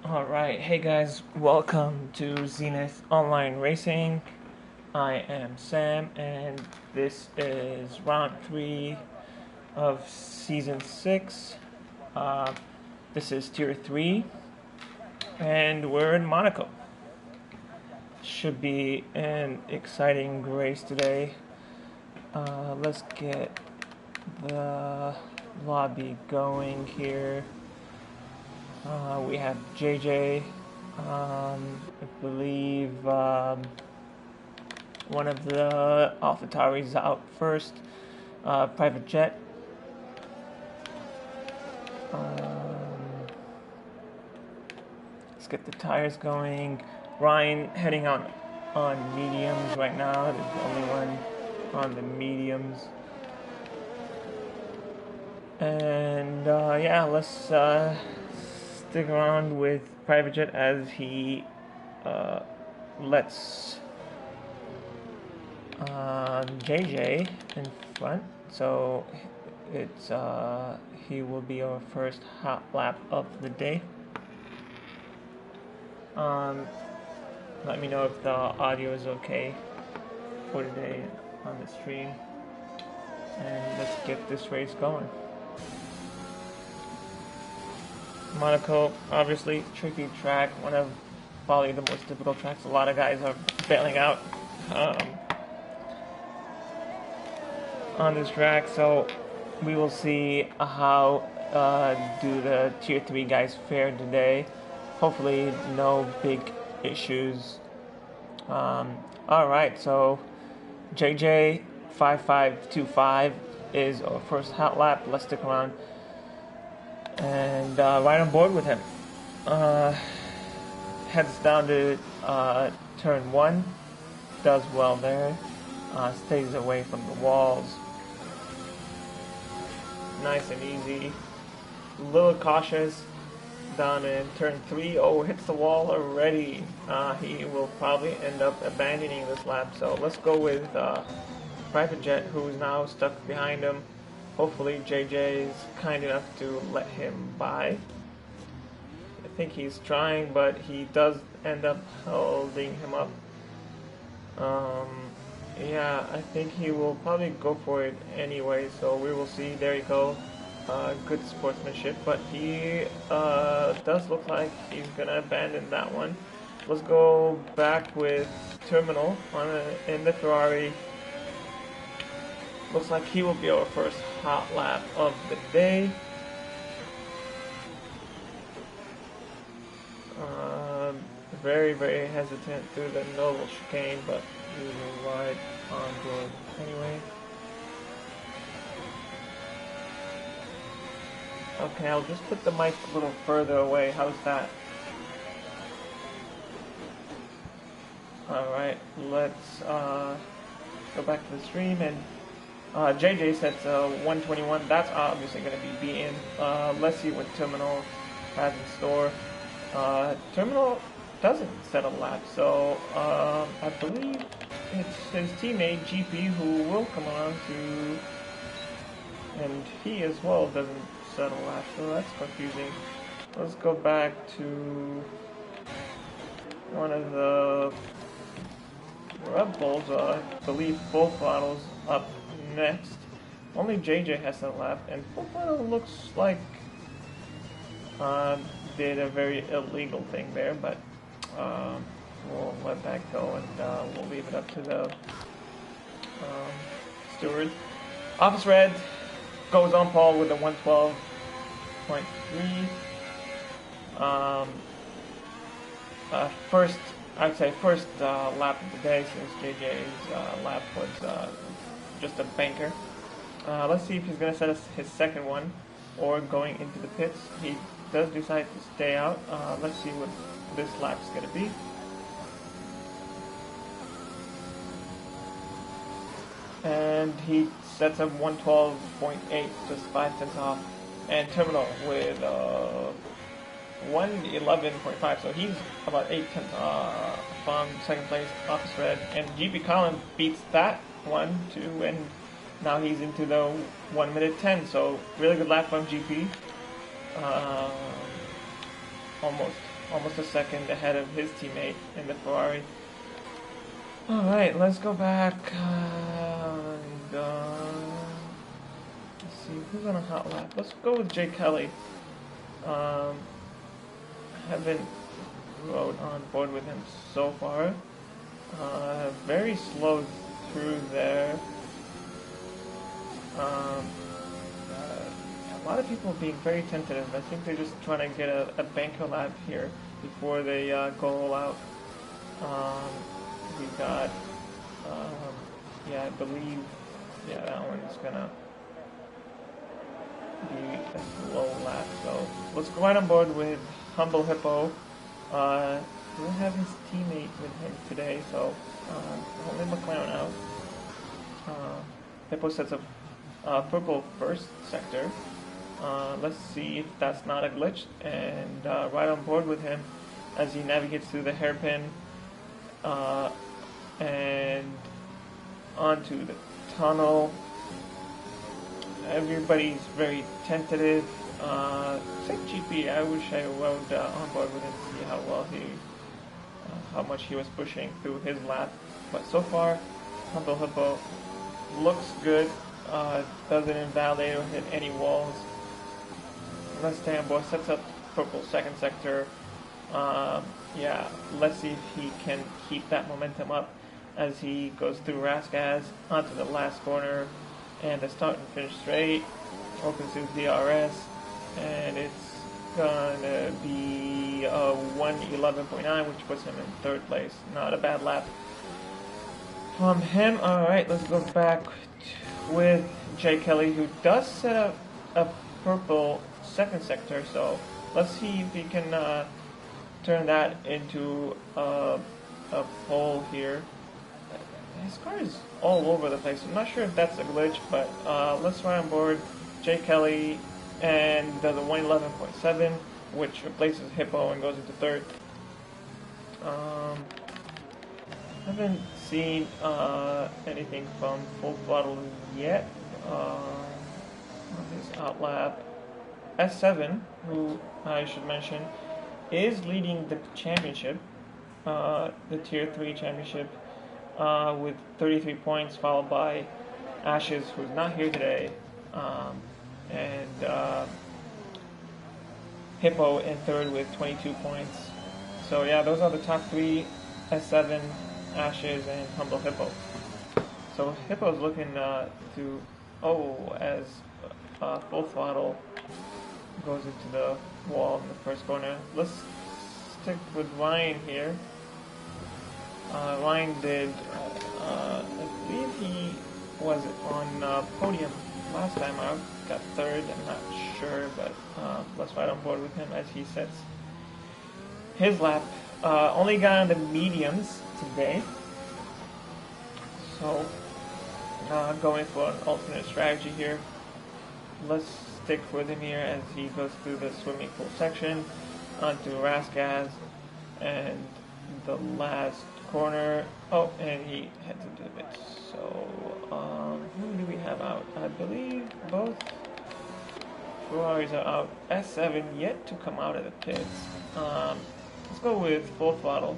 Alright, hey guys, welcome to Zenith Online Racing. I am Sam, and this is round 3 of Season 6. This is Tier 3, and we're in Monaco. Should be an exciting race today. Let's get the lobby going here. We have JJ, I believe one of the AlphaTauris out first, private jet. Let's get the tires going. Ryan heading on mediums right now. There's the only one on the mediums. And yeah, let's stick around with private jet as he lets JJ in front. So it's he will be our first hot lap of the day. Let me know if the audio is okay for today on the stream, and let's get this race going. Monaco, obviously tricky track, one of probably the most difficult tracks. A lot of guys are bailing out on this track, so we will see how do the Tier 3 guys fare today. Hopefully no big issues. Alright, so JJ 5525 is our first hot lap. Let's stick around and right on board with him. Heads down to turn 1, does well there, stays away from the walls, nice and easy. A little cautious down in turn 3. Oh, hits the wall already. He will probably end up abandoning this lap, so let's go with private jet, who's now stuck behind him. Hopefully JJ is kind enough to let him by. I think he's trying, but he does end up holding him up. Yeah, I think he will probably go for it anyway, so we will see. There you go. Good sportsmanship, but he does look like he's gonna abandon that one. Let's go back with Terminal in the Ferrari. Looks like he will be our first hot lap of the day. Very, very hesitant through the noble chicane, but we will ride on board anyway. Okay, I'll just put the mic a little further away. How's that? Alright, let's go back to the stream, and JJ sets 121. That's obviously going to be beaten. Let's see what Terminal has in store. Terminal doesn't set a lap, so I believe it's his teammate GP who will come on to, and he as well doesn't set a lap, so that's confusing. Let's go back to one of the Red Bulls. I believe Full Throttle's up next. Only JJ has a lap, and Full Throttle looks like did a very illegal thing there, but we'll let that go, and we'll leave it up to the steward. Office Red goes on pole with a 112.3. First, I'd say first lap of the day, since JJ's lap was just a banker. Let's see if he's going to set his second one or going into the pits. He does decide to stay out. Let's see what this lap's going to be. And he sets up 112.8, just 5 tenths off. And Terminal with 111.5, so he's about 8 tenths from second place, Office Red. And GP Colin beats that 1-2, and now he's into the 1 minute 10, so really good lap from GP. Almost almost a second ahead of his teammate in the Ferrari. Alright, let's go back. Let's see, who's on a hot lap? Let's go with Jay Kelly. Haven't rode on board with him so far. Very slow through there. A lot of people being very tentative. I think they're just trying to get a banker lap here before they go all out. We got, yeah, I believe, yeah, that one's gonna be a slow lap. So let's go right on board with Humble Hippo. We'll have his teammate with him today, so only McLaren out. Hippo sets up purple first sector. Let's see if that's not a glitch, and right on board with him as he navigates through the hairpin and onto the tunnel. Everybody's very tentative. Except GP, I wish I rode on board with him to see how well how much he was pushing through his lap. But so far, Humble Hippo looks good. Doesn't invalidate or hit any walls. Let's stay on board. Sets up purple second sector. Yeah, let's see if he can keep that momentum up as he goes through Rascaz onto the last corner, and the start and finish straight opens his DRS, and it's gonna be 1:11.9, which puts him in third place. Not a bad lap from him. Alright, let's go back with Jay Kelly, who does set up a purple second sector, so let's see if he can turn that into a pole here. His car is all over the place. I'm not sure if that's a glitch, but let's ride on board Jay Kelly and does a 1:11.7, which replaces Hippo and goes into third. Haven't seen anything from Full Throttle yet on his outlap. S7, who I should mention, is leading the championship, the Tier 3 championship, with 33 points, followed by Ashes, who's not here today, and Hippo in third with 22 points. So yeah, those are the top three: S7, Ashes, and Humble Hippo. So Hippo's looking as Full Throttle goes into the wall in the first corner. Let's stick with Ryan here. Ryan did, I believe he was on podium last time out, got third, I'm not sure, but let's ride on board with him as he sets his lap. Only got on the mediums today, so going for an alternate strategy here. Let's stick with him here as he goes through the swimming pool section onto Rascaz and the last corner. Oh, and he heads into the pits. So, who do we have out? I believe both Ferraris are out. S7 yet to come out of the pits. Let's go with Full Throttle.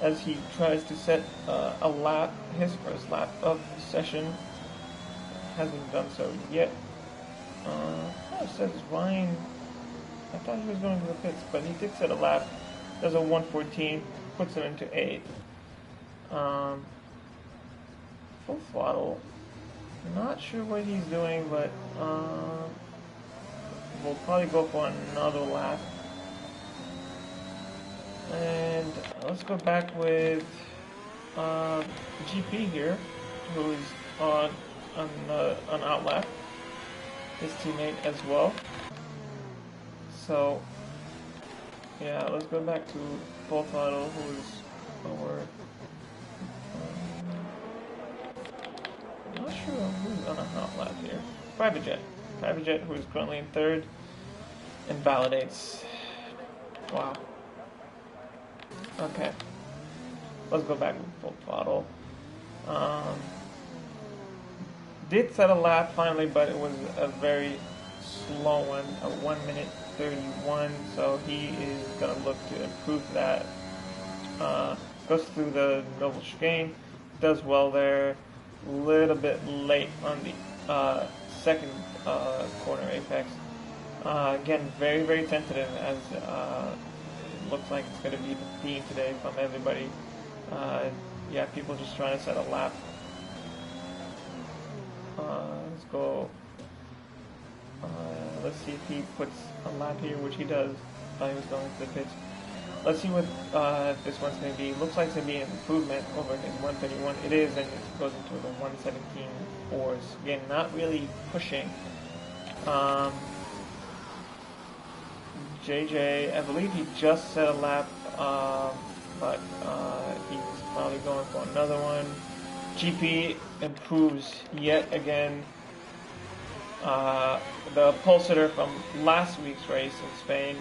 As he tries to set a lap, his first lap of the session. Hasn't done so yet. It says Ryan. I thought he was going to the pits, but he did set a lap. Does a 1:14, puts him into 8th. Full Throttle. Not sure what he's doing, but we'll probably go for another lap. And let's go back with GP here, who's on an outlap. His teammate as well. So, yeah, let's go back to Full Throttle, who's over. I'm not sure who's on a hot lap here. Private Jet, who is currently in third, invalidates. Wow. Okay. Let's go back with Full Throttle. Did set a lap finally, but it was a very slow one, a 1:31. So he is gonna look to improve that. Goes through the noble chicane, does well there. Little bit late on the second corner apex. Again, very, very tentative, as it looks like it's going to be the theme today from everybody. Yeah, people just trying to set a lap. Let's go. Let's see if he puts a lap here, which he does. Thought he was going to the pits. Let's see what this one's going to be. Looks like it's going to be an improvement over his 1:31. It is, and it goes into the 1:17.4s. Again, not really pushing. JJ, I believe he just set a lap, but he's probably going for another one. GP improves yet again. The pole sitter from last week's race in Spain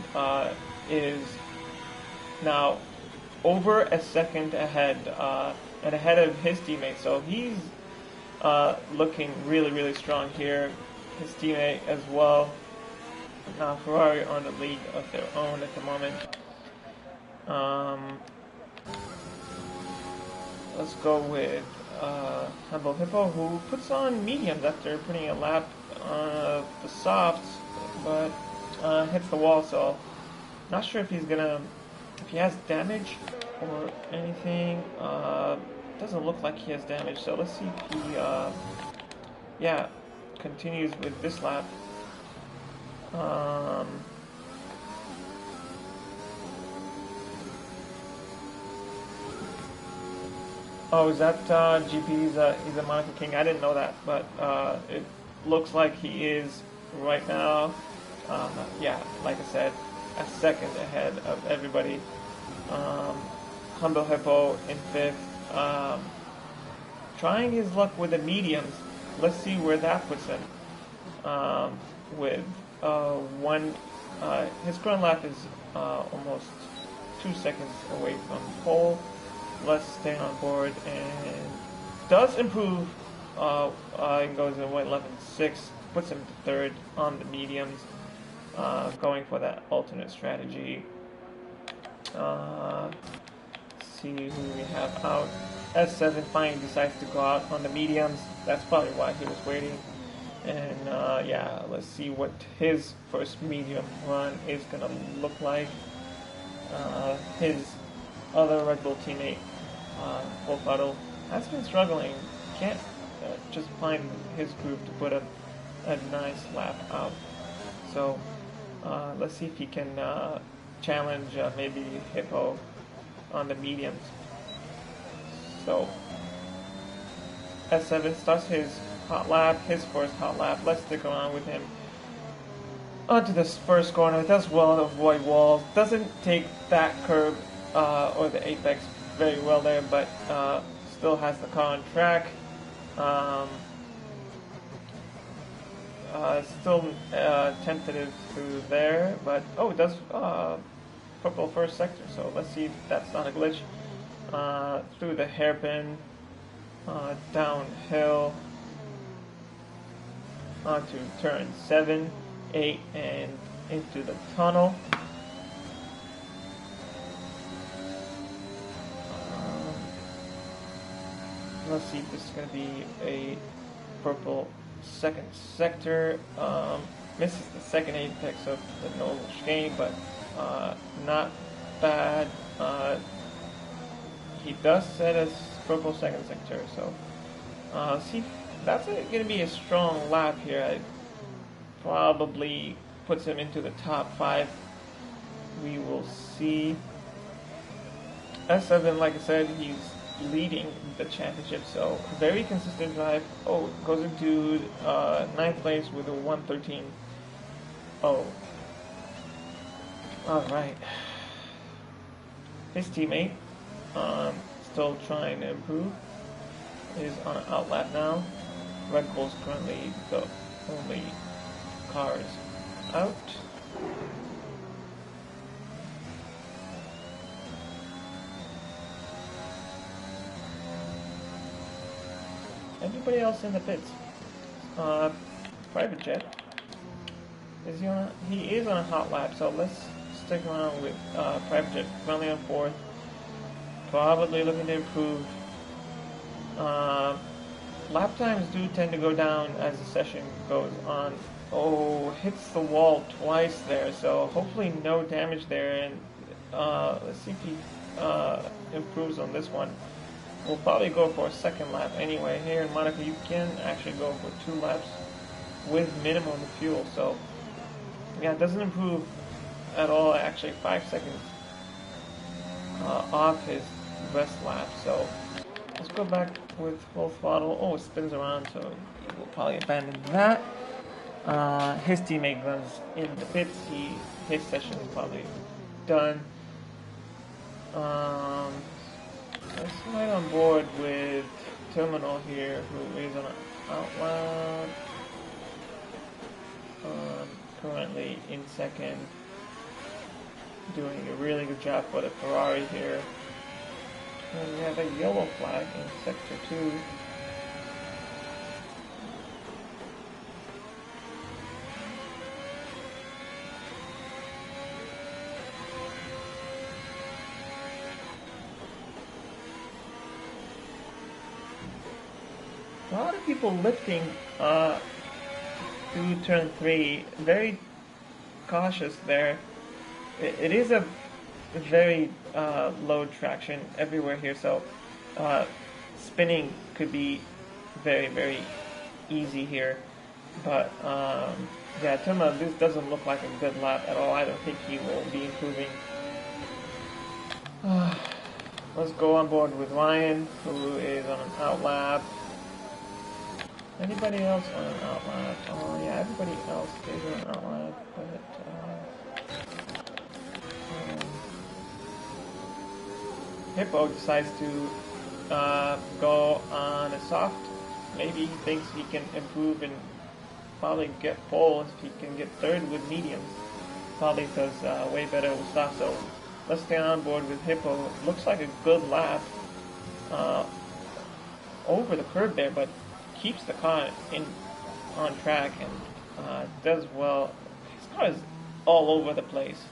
is now over a second ahead, and ahead of his teammate. So he's looking really, really strong here. His teammate as well. Ferrari on the lead of their own at the moment. Let's go with Humble Hippo, who puts on mediums after putting a lap on the softs, but hits the wall. So not sure if he's gonna, if he has damage or anything. Doesn't look like he has damage. So let's see if he, yeah, continues with this lap. Oh, is that GP's? He's a Monaco King. I didn't know that, but it looks like he is right now. Yeah, like I said, a second ahead of everybody. Humble Hippo in fifth. Trying his luck with the mediums. Let's see where that puts him. With one, his current lap is almost 2 seconds away from pole. Let's stay on board, and does improve. It goes in 1:11.6, puts him to third on the mediums. Going for that alternate strategy. See who we have out. S7 finally decides to go out on the mediums. That's probably why he was waiting. And yeah, let's see what his first medium run is gonna look like. His other Red Bull teammate, Full Puddle, has been struggling. Can't just find his group to put a nice lap out. So let's see if he can challenge maybe Hippo on the mediums. So S7 starts his hot lap, his first hot lap. Let's stick around with him. Onto this first corner, does well to avoid walls. Doesn't take that curb or the apex very well there, but still has the car on track. Still tentative through there, but oh, it does purple first sector. So let's see if that's not a glitch. Through the hairpin, downhill, onto turn 7, 8, and into the tunnel. Let's see if this is going to be a purple second sector. Misses the second apex of the normal chicane, but not bad. He does set a purple second sector, so see, that's going to be a strong lap here. It probably puts him into the top 5. We will see. S7, like I said, he's leading the championship, so very consistent drive. Oh, goes into 9th place with a 1:13. Oh, all right. His teammate, still trying to improve, is on an outlap now. Red Bull's currently the only cars out. Everybody else in the pits. Private jet. Is he on a, he is on a hot lap, so let's stick around with Private Jet currently on 4th. Probably looking to improve. Lap times do tend to go down as the session goes on. Oh, hits the wall twice there, so hopefully no damage there. And let's see if he improves on this one. We'll probably go for a second lap anyway. Here in Monaco, you can actually go for 2 laps with minimum fuel. So yeah, it doesn't improve at all. Actually, 5 seconds off his best lap. So let's go back with full throttle. Oh, it spins around, so we'll probably abandon that. His teammate runs in the pits. His session is probably done. Let's ride on board with Terminal here, who is on an outlap. Currently in second, doing a really good job for the Ferrari here. And we have a yellow flag in sector 2. A lot of people lifting through turn 3, very cautious there. It is a very low traction everywhere here, so spinning could be very, very easy here. But yeah, Tuma, this doesn't look like a good lap at all. I don't think he will be improving. Let's go on board with Ryan, who is on an outlap. Anybody else on an outlap? Oh yeah, everybody else is on an outlap, but Hippo decides to go on a soft. Maybe he thinks he can improve and probably get pole if he can get third with medium. Probably does way better with soft. So let's stay on board with Hippo. Looks like a good lap over the curb there, but keeps the car on track and does well. His car is all over the place.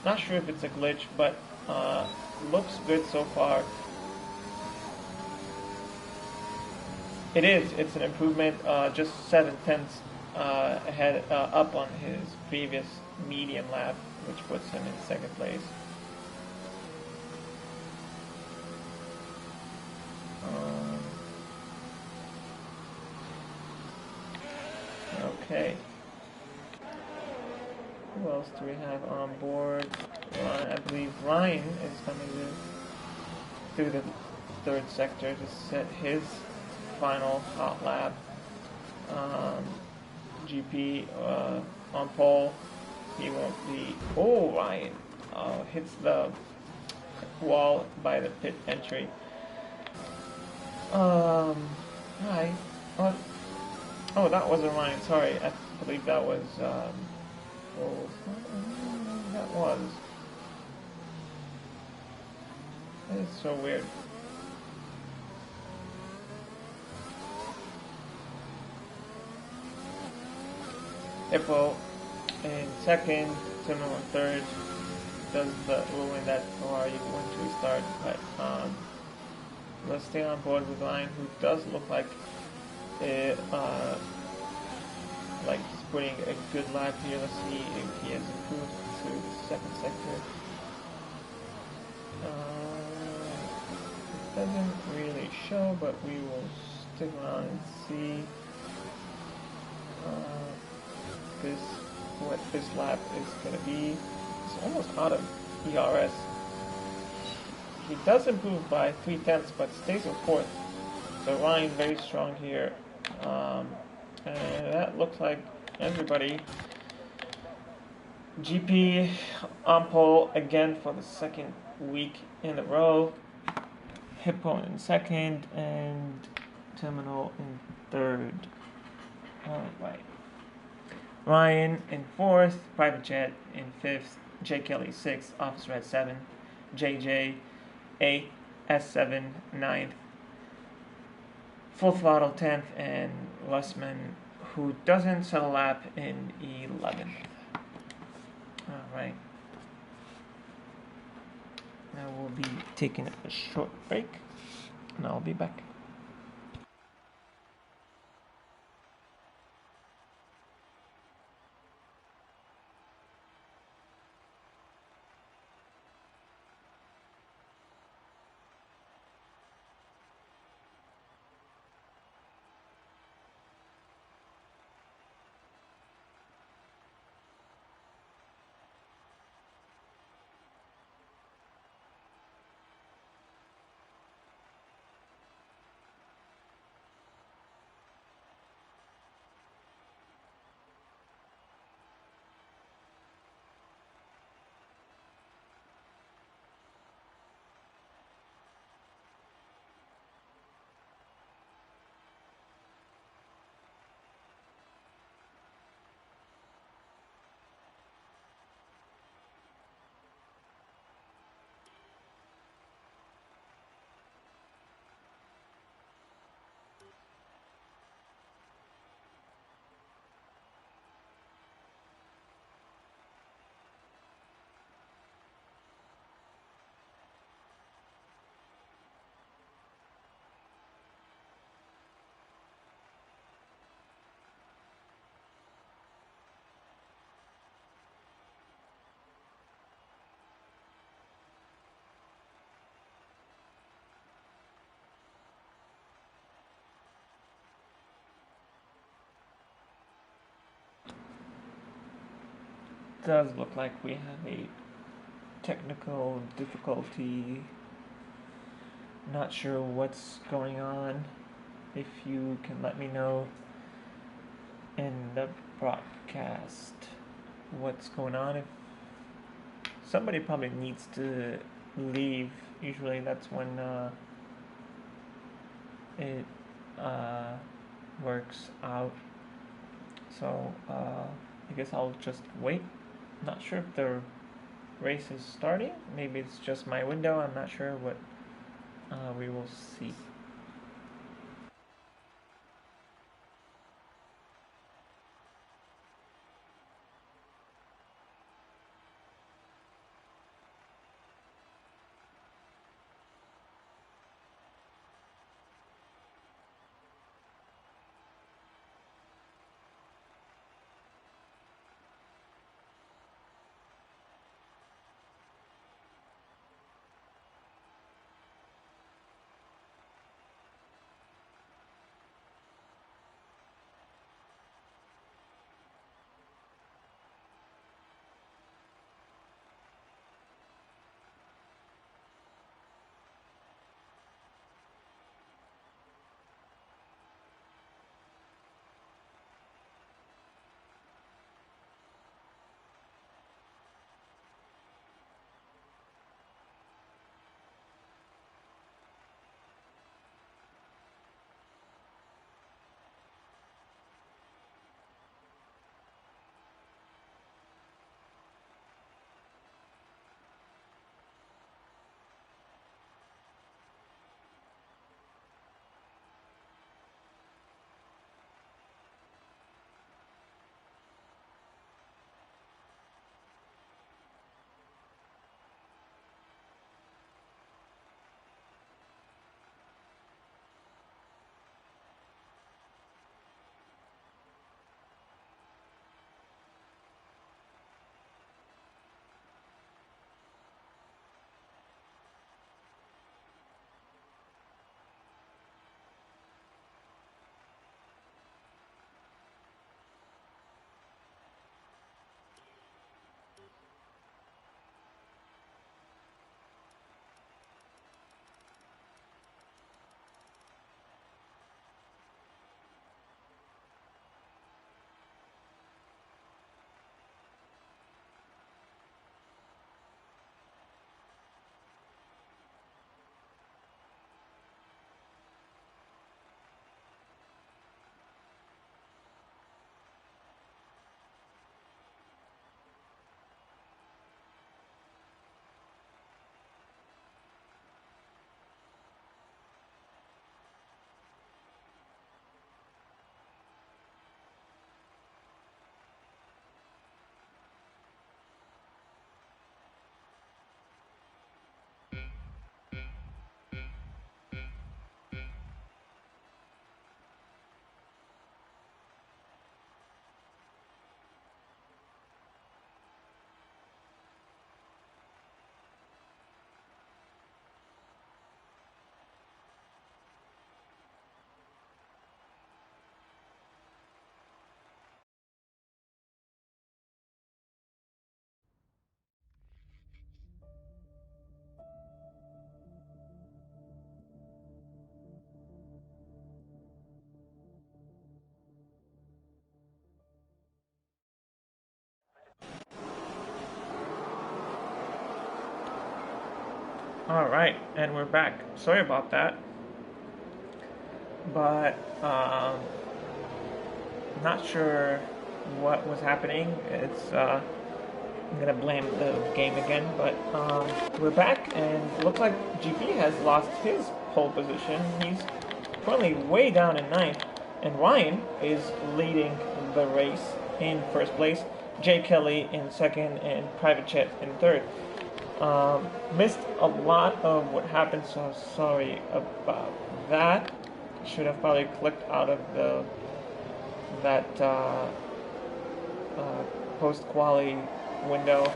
Not sure if it's a glitch, but looks good so far. It is. It's an improvement. Just 7/10 ahead, up on his previous medium lap, which puts him in second place. Okay. Who else do we have on board? I believe Ryan is coming through the third sector to set his final hot lap. GP on pole. He won't be. Oh, Ryan hits the wall by the pit entry. Hi. Oh, that wasn't Ryan. Sorry, I believe that was. That was. That is so weird. Hippo in second, Terminal in third. Does ruin that Ferrari when to start, but let's stay on board with Ryan, who does look like he's putting a good lap here. Let's see if he has improved to the second sector. It doesn't really show, but we will stick around and see what this lap is going to be. It's almost out of ERS. He does improve by 3/10, but stays in fourth. So Ryan very strong here. And that looks like everybody. GP on pole again for the second week in a row. Hippo in second and Terminal in third. Alright. Ryan in fourth, Private Jet in fifth, J. Kelly sixth, Officer at 7, JJ 8th, S7 9th, Full Throttle 10th, and Russman, who doesn't set a lap, in 11th. Alright. Now we'll be taking a short break, and I'll be back. Does look like we have a technical difficulty. Not sure what's going on. If you can let me know in the broadcast what's going on. If somebody probably needs to leave, usually that's when it works out. So I guess I'll just wait. Not sure if the race is starting. Maybe it's just my window. I'm not sure what we will see. Alright, and we're back. Sorry about that. But, not sure what was happening. I'm gonna blame the game again, but we're back, and it looks like GP has lost his pole position. He's currently way down in ninth, and Ryan is leading the race in first place. Jay Kelly in second, and Private Jet in third. Missed a lot of what happened, so sorry about that. Should have probably clicked out of that post-quali window.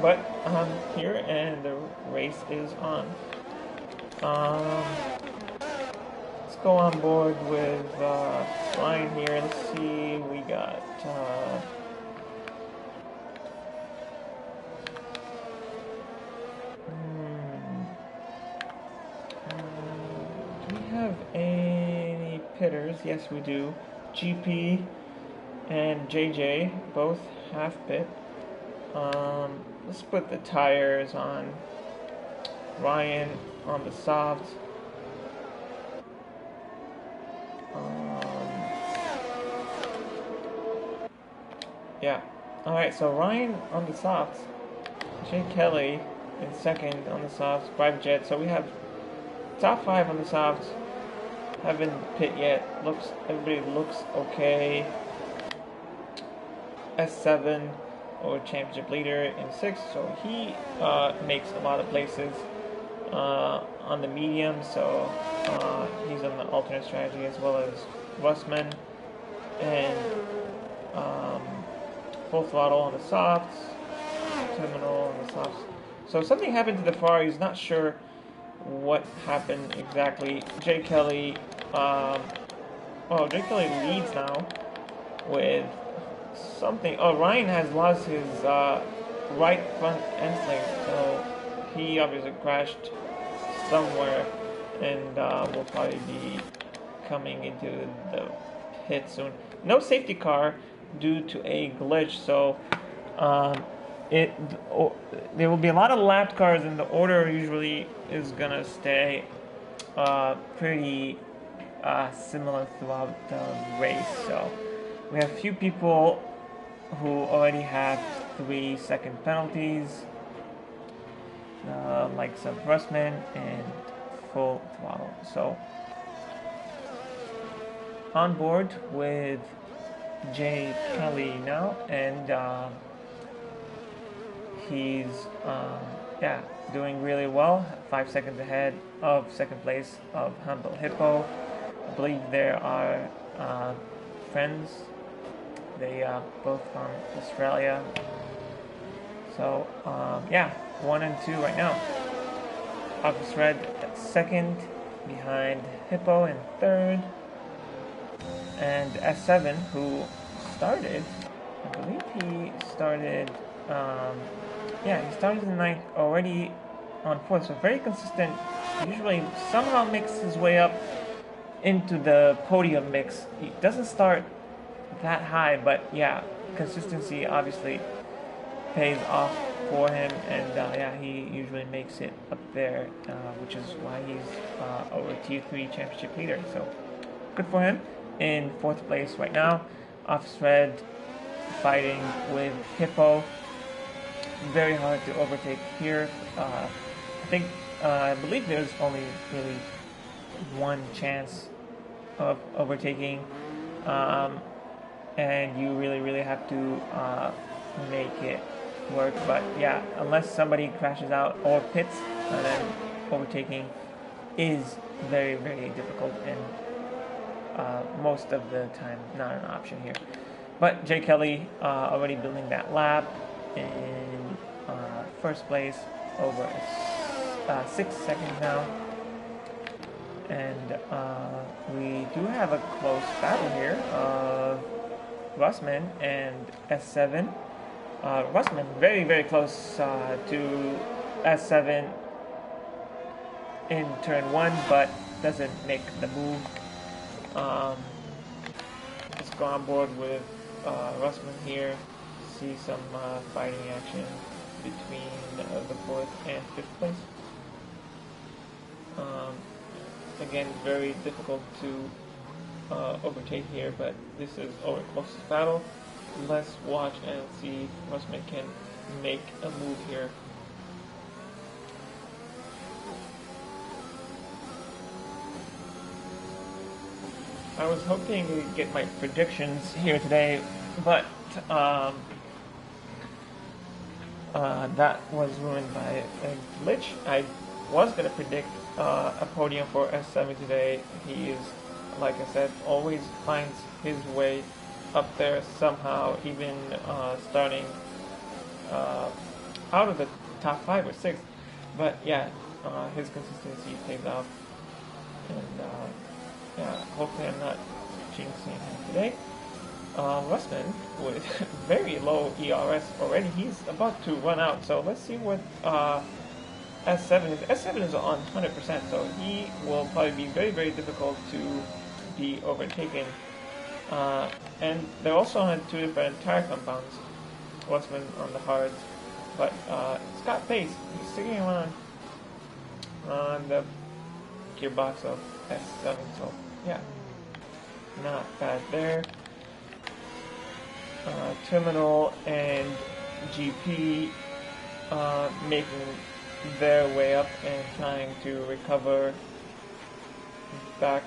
But I'm here, and the race is on. Let's go on board with Ryan here. Let's see, we got do we have any pitters? Yes, we do. GP and JJ both half pit. Let's put the tires on. Ryan on the soft. Yeah. Alright, so Ryan on the softs. Jay Kelly in second on the softs. Private Jet. So we have top 5 on the softs. Haven't pit yet. Everybody looks okay. S7 or championship leader in 6th, so he makes a lot of places on the medium, so he's on the alternate strategy, as well as Russman, and full throttle on the softs, terminal on the softs. So something happened to the Ferrari. He's not sure what happened exactly. Jay Kelly, Jay Kelly leads now with something. Oh, Ryan has lost his right front end sling, so he obviously crashed somewhere, and will probably be coming into the pit soon. No safety car due to a glitch, so there will be a lot of lapped cars, and the order usually is gonna stay pretty similar throughout the race. So we have a few people who already have 3-second penalties, like some Russman and full throttle. So on board with Jay Kelly now, and he's doing really well, 5 seconds ahead of second place of Humble Hippo. I believe there are friends. They both from Australia. So 1 and 2 right now. Office Red at second, behind Hippo in third, and S7, who started, I believe he started, he started in ninth, already on fourth, so very consistent. Usually somehow makes his way up into the podium mix. He doesn't start that high, but yeah, consistency obviously pays off for him, and he usually makes it up there, which is why he's over Tier 3 championship leader. So good for him. In fourth place right now, Office Red fighting with Hippo. Very hard to overtake here. I believe there's only really one chance of overtaking, and you really have to make it work. But yeah, unless somebody crashes out or pits, then overtaking is very difficult, and most of the time not an option here. But Jay Kelly already building that lap in first place, over 6 seconds now, and we do have a close battle here of Russman and S7. Russman very close to S7 in turn 1, but doesn't make the move. Let's go on board with Russman here. See some fighting action between the 4th and 5th place. Again, very difficult to overtake here, but this is our closest battle. Let's watch and see if Russman can make a move here. I was hoping to get my predictions here today, but that was ruined by a glitch. I was going to predict a podium for S7 today. He is, like I said, always finds his way up there somehow, even starting out of the top 5 or 6. But yeah, his consistency pays off, and yeah, hopefully I'm not jinxing him today. Russman with very low ERS already. He's about to run out, so let's see what S7 is. S7 is on 100%, so he will probably be very, very difficult to be overtaken. And they're also on 2 different tire compounds. Russman on the hards, but it's got pace. He's sticking around on the gearbox of S7, so yeah, not bad there. Terminal and GP making their way up and trying to recover back.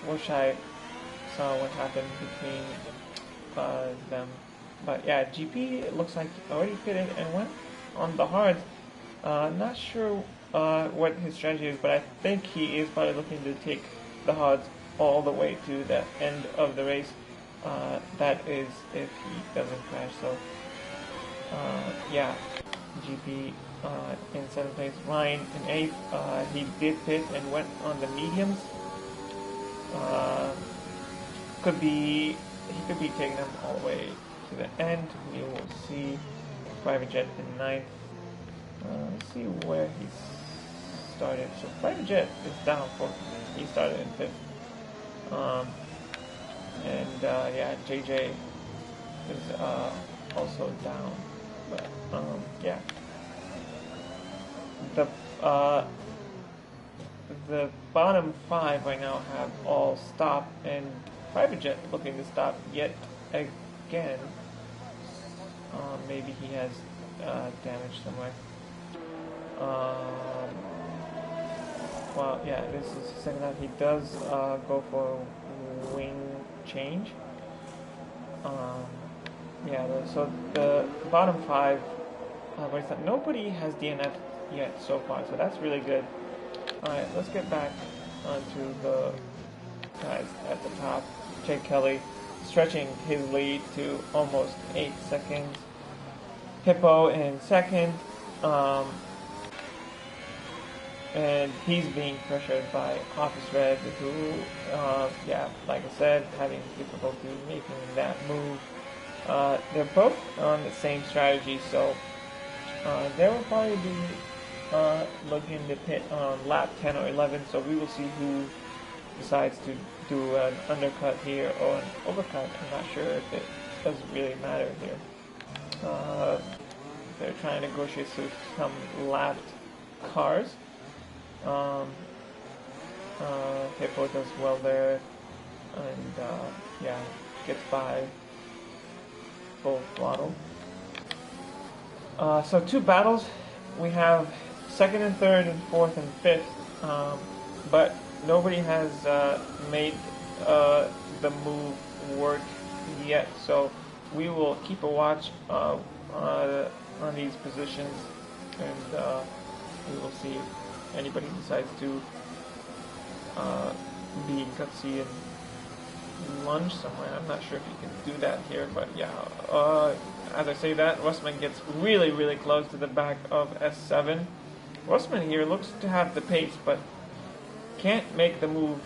Wish I saw what happened between them, but yeah, GP it looks like already pitted and went on the hards. Not sure what his strategy is, but I think he is probably looking to take the hards all the way to the end of the race. That is if he doesn't crash. So yeah, GP in 7th place, Ryan in 8th. He did pit and went on the mediums. He could be taking them all the way to the end. We will see. Private Jet in 9th. Let's see where he started. So Private Jet is down for. He started in 5th. And yeah, JJ is also down. But yeah, the bottom 5 right now have all stopped, and Private Jet looking to stop yet again. Maybe he has damage somewhere. Well, yeah, this is the second time he does go for wing change. Yeah, so the bottom 5, nobody has DNF yet so far, so that's really good. Alright, let's get back onto the guys at the top. Jake Kelly stretching his lead to almost 8 seconds. Hippo in 2nd. And he's being pressured by Office Red, who, yeah, like I said, having difficulty making that move. They're both on the same strategy, so they will probably be looking to pit on lap 10 or 11, so we will see who decides to do an undercut here or an overcut. I'm not sure if it doesn't really matter here. They're trying to negotiate some lapped cars. Hippo does well there, and yeah, gets by full throttle. So 2 battles. We have 2nd and 3rd and 4th and 5th, but nobody has made the move work yet. So we will keep a watch on these positions, and we will see if anybody decides to be gutsy and lunge somewhere. I'm not sure if you can do that here, but yeah. As I say that, Russman gets really, really close to the back of S7. Russman here looks to have the pace, but can't make the move.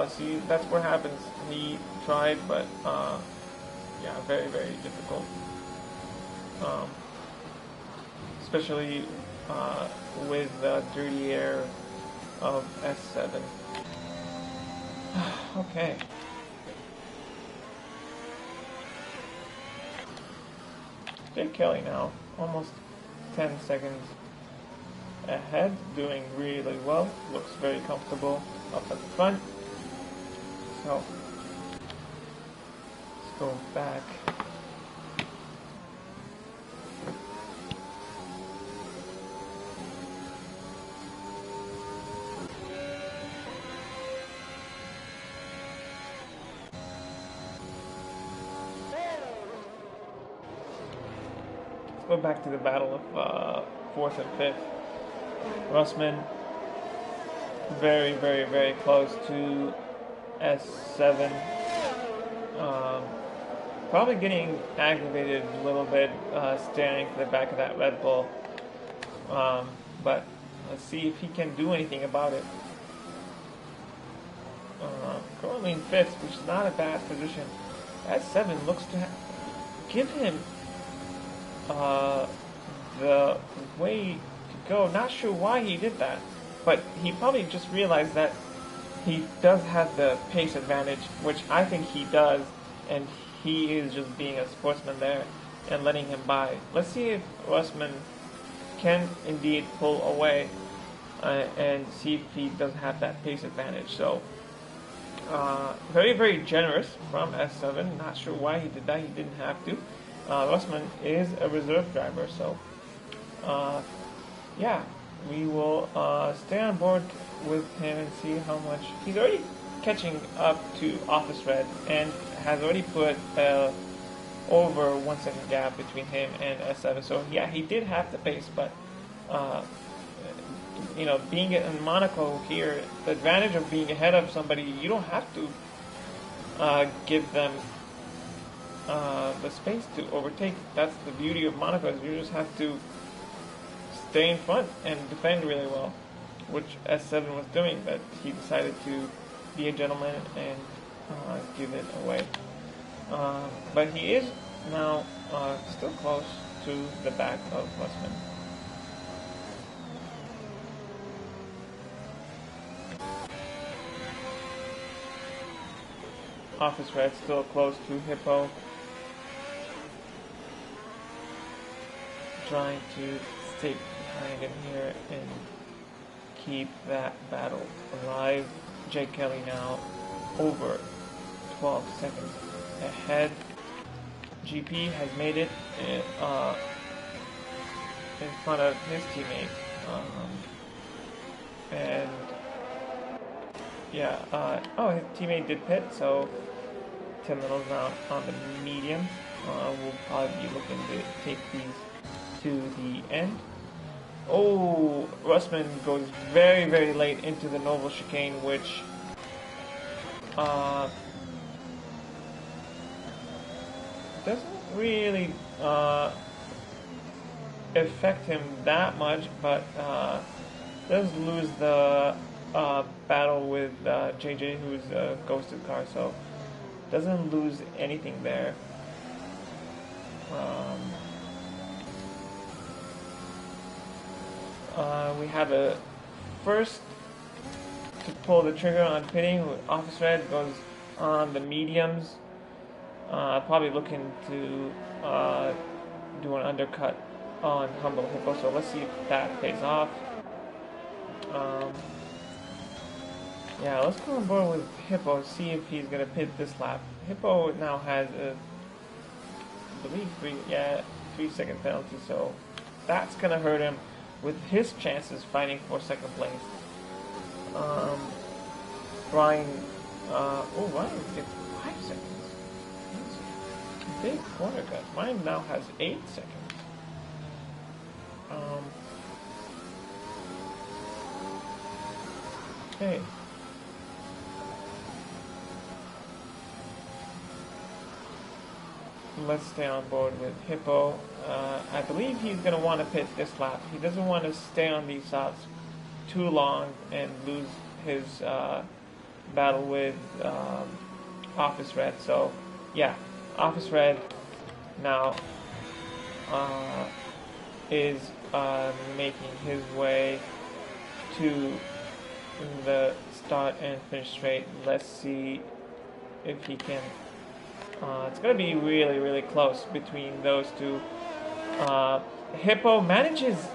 See, that's what happens. He tried, but yeah, very, very difficult. Especially with the dirty air of S7. Okay. Jake Kelly now, almost 10 seconds ahead, doing really well. Looks very comfortable up at the front. So let's go back. Go back to the battle of 4th and 5th. Russman very, very, very close to S7. Probably getting aggravated a little bit, staring to the back of that Red Bull. But let's see if he can do anything about it. Currently in 5th, which is not a bad position. S7 looks to give him the way to go. Not sure why he did that, but he probably just realized that he does have the pace advantage, which I think he does, and he is just being a sportsman there and letting him by. Let's see if Russman can indeed pull away and see if he does have that pace advantage. So very, very generous from S7. Not sure why he did that. He didn't have to. Russman is a reserve driver, so yeah, we will stay on board with him and see how much he's already catching up to Office Red and has already put over 1 second gap between him and S7. So yeah, he did have the pace, but you know, being in Monaco here, the advantage of being ahead of somebody, you don't have to give them the space to overtake. That's the beauty of Monaco, is you just have to stay in front and defend really well, which S7 was doing, but he decided to be a gentleman and give it away. But he is now still close to the back of Russman. Office Red still close to Hippo. Trying to stay behind him here and keep that battle alive. Jake Kelly now over 12 seconds ahead. GP has made it in front of his teammate. And yeah, oh, his teammate did pit, so Tim Little's now on the medium. We'll probably be looking to take these to the end. Oh, Russman goes very, very late into the Noble chicane, which doesn't really affect him that much, but does lose the battle with JJ, who's a ghosted car, so doesn't lose anything there. We have a first to pull the trigger on pitting. Office Red goes on the mediums. Probably looking to do an undercut on Humble Hippo, so let's see if that pays off. Yeah, let's go on board with Hippo, see if he's going to pit this lap. Hippo now has a, I believe, 3-second penalty, so that's going to hurt him with his chances fighting for second place. Ryan gets 5 seconds. That's a big corner cut. Ryan now has 8 seconds. Okay. Let's stay on board with Hippo. I believe he's going to want to pit this lap. He doesn't want to stay on these softs too long and lose his battle with Office Red. So, yeah, Office Red now is making his way to the start and finish straight. Let's see if he can. It's going to be really, really close between those two. Hippo manages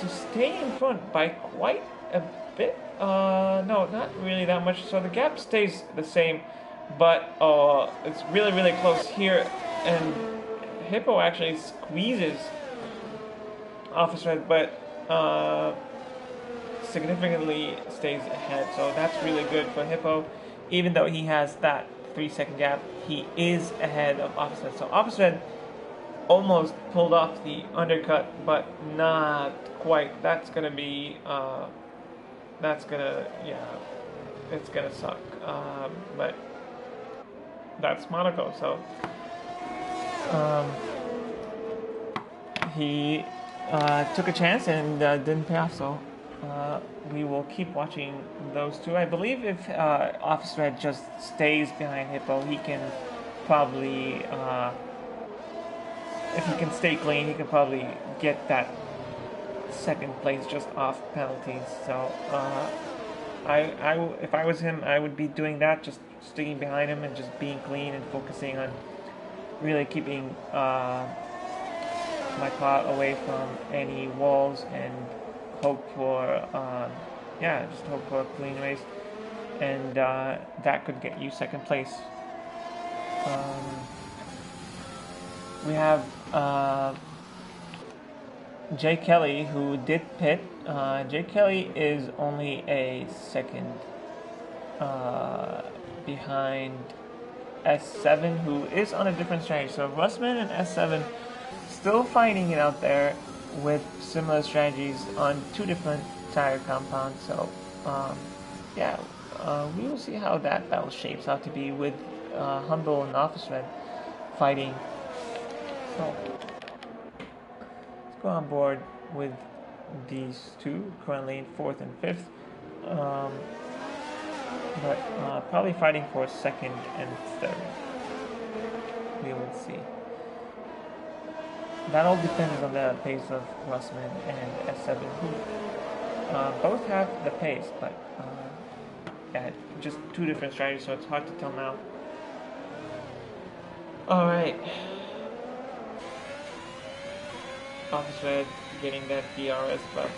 to stay in front by quite a bit. No, not really that much. So the gap stays the same, but it's really, really close here. And Hippo actually squeezes Office Red, but significantly stays ahead. So that's really good for Hippo. Even though he has that 3-second gap, he is ahead of Office Red. So Office Red almost pulled off the undercut, but not quite. That's gonna be, it's gonna suck. But that's Monaco, so he took a chance and didn't pay off. So we will keep watching those two. I believe if Office Red just stays behind Hippo, he can probably. If he can stay clean, he can probably get that second place just off penalties. So, if I was him, I would be doing that, just sticking behind him and just being clean and focusing on really keeping my car away from any walls and hope for, just hope for a clean race, and that could get you second place. We have Jay Kelly, who did pit. Jay Kelly is only a second behind S7, who is on a different strategy. So Russman and S7 still fighting it out there with similar strategies on two different tire compounds. So we will see how that battle shapes out to be with Humble and Office Red fighting. So let's go on board with these two, currently in 4th and 5th, but probably fighting for 2nd and 3rd. We will see. That all depends on the pace of Russman and S7, who both have the pace, but just two different strategies, so it's hard to tell now. Alright. Office Red getting that DRS buff.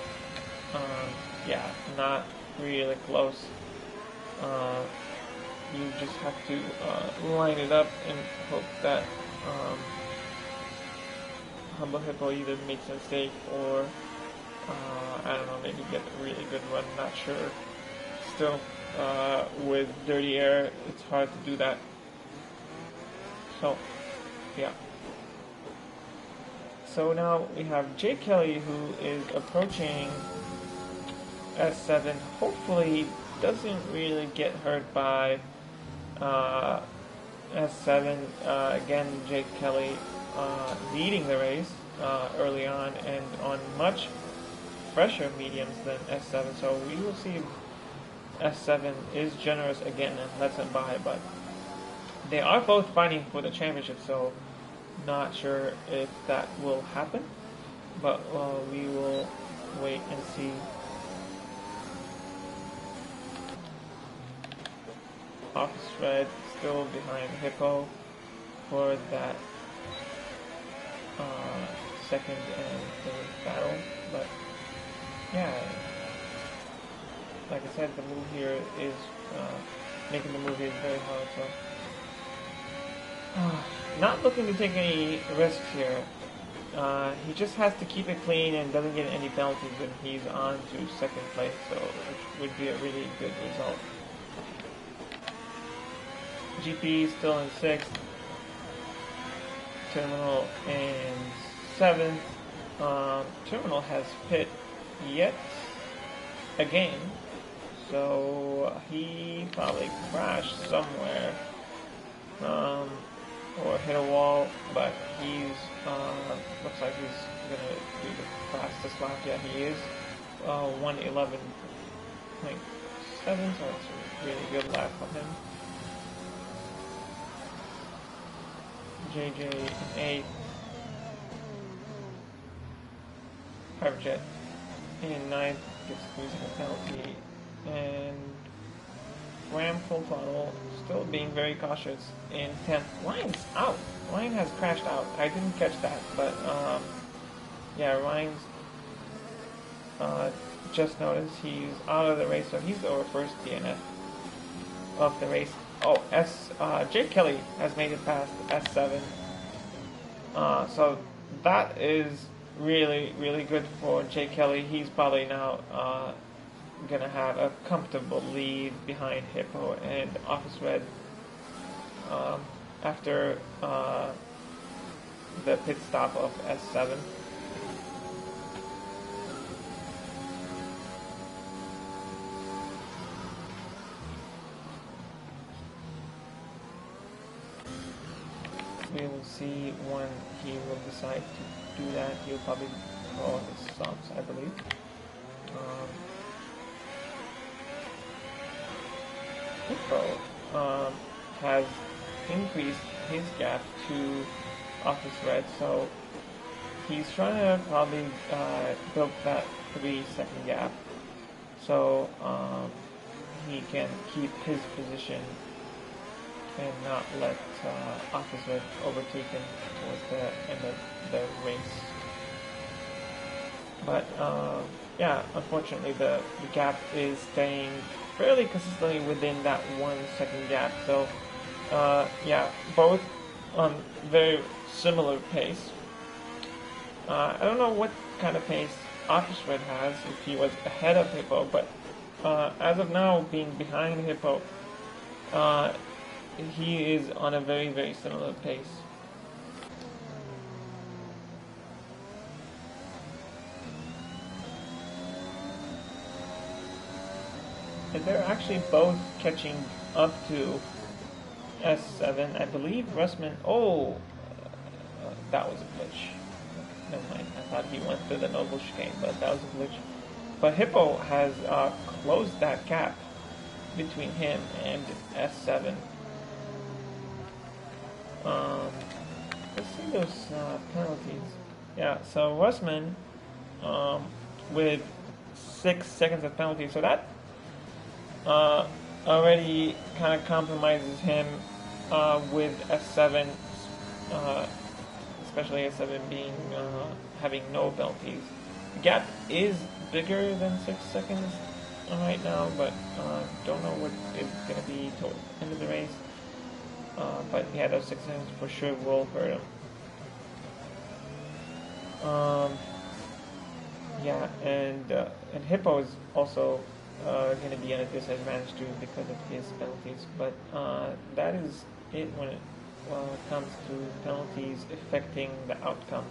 Not really close. You just have to line it up and hope that Humble Hippo either makes a mistake or I don't know, maybe get a really good run, not sure. Still, with dirty air, it's hard to do that. So, yeah. So now we have Jay Kelly, who is approaching S7. Hopefully doesn't really get hurt by S7. Again, Jay Kelly leading the race early on and on much fresher mediums than S7. So we will see if S7 is generous again and lets him by, but they are both fighting for the championship, so not sure if that will happen, but we will wait and see. Office Red still behind Hippo for that 2nd and 3rd battle, but yeah, like I said, the move here is making the move here is very hard. So not looking to take any risks here. He just has to keep it clean and doesn't get any penalties, and he's on to 2nd place, so which would be a really good result. GP still in 6th, Terminal in 7th. Terminal has pit yet again, so he probably crashed somewhere. Or hit a wall, but he's looks like he's gonna do the fastest lap. Yeah, he is 1:11.7, so it's a really good lap for him. JJ in 8th, Private Jet in 9th, gets losing a penalty, and Ram full throttle, still being very cautious in 10th. Line's out. Line has crashed out. I didn't catch that, but yeah, Ryan's just noticed he's out of the race, so he's our first DNF of the race. Oh, Jake Kelly has made it past S7. So that is really, really good for Jake Kelly. He's probably now gonna have a comfortable lead behind Hippo and Office Red after the pit stop of S7. We will see when he will decide to do that. He'll probably call his stops, I believe. Hippo has increased his gap to Office Red, so he's trying to probably build that 3-second gap, so he can keep his position and not let Office Red overtake him towards the end of the race. But yeah, unfortunately the gap is staying fairly consistently within that 1-second gap. So yeah, both on very similar pace. I don't know what kind of pace Office Red has if he was ahead of Hippo, but as of now, being behind Hippo, he is on a very, very similar pace. And they're actually both catching up to S7. I believe Russman... Oh! That was a glitch. Never mind. I thought he went through the Noble Chicane, but that was a glitch. But Hippo has closed that gap between him and S7. Let's see those penalties. Yeah, so Russman with 6 seconds of penalty, so that already kind of compromises him with S7, especially S7 being having no penalties. The gap is bigger than 6 seconds right now, but don't know what it's going to be towards the end of the race. But yeah, those 6 seconds for sure will hurt him. Yeah, and Hippo is also going to be at a disadvantage too because of his penalties. But that is it when it comes to penalties affecting the outcome.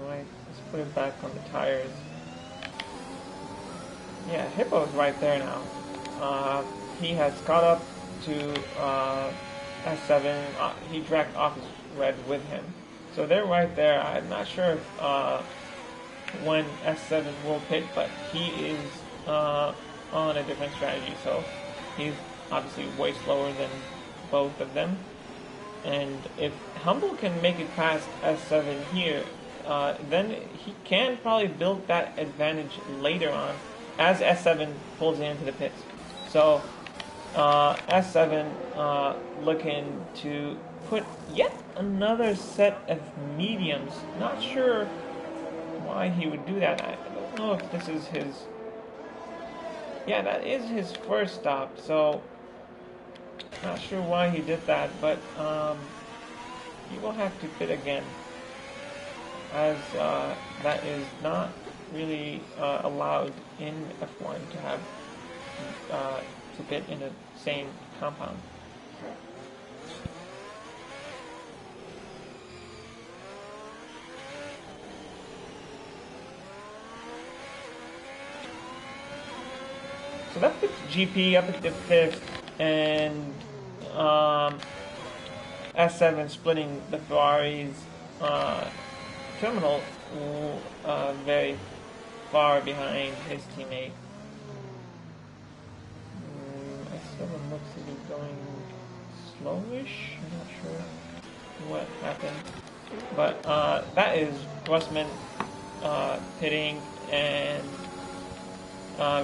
Alright, let's put it back on the tires. Yeah, Hippo's right there now. He has caught up to S7. He dragged Office Red with him. So they're right there. I'm not sure if when S7 will pit, but he is on a different strategy. So he's obviously way slower than both of them. And if Humble can make it past S7 here, then he can probably build that advantage later on as S7 pulls into the pits. So S7 looking to put yet another set of mediums. Not sure why he would do that. I don't know if this is his... Yeah, that is his first stop, so not sure why he did that, but he will have to pit again, as that is not really allowed in F1 to have to pit in the same compound. So that puts GP up at the 5th, and S7 splitting the Ferrari's terminal very far behind his teammate. S7 looks to be going slowish. I'm not sure what happened, but that is Russman pitting and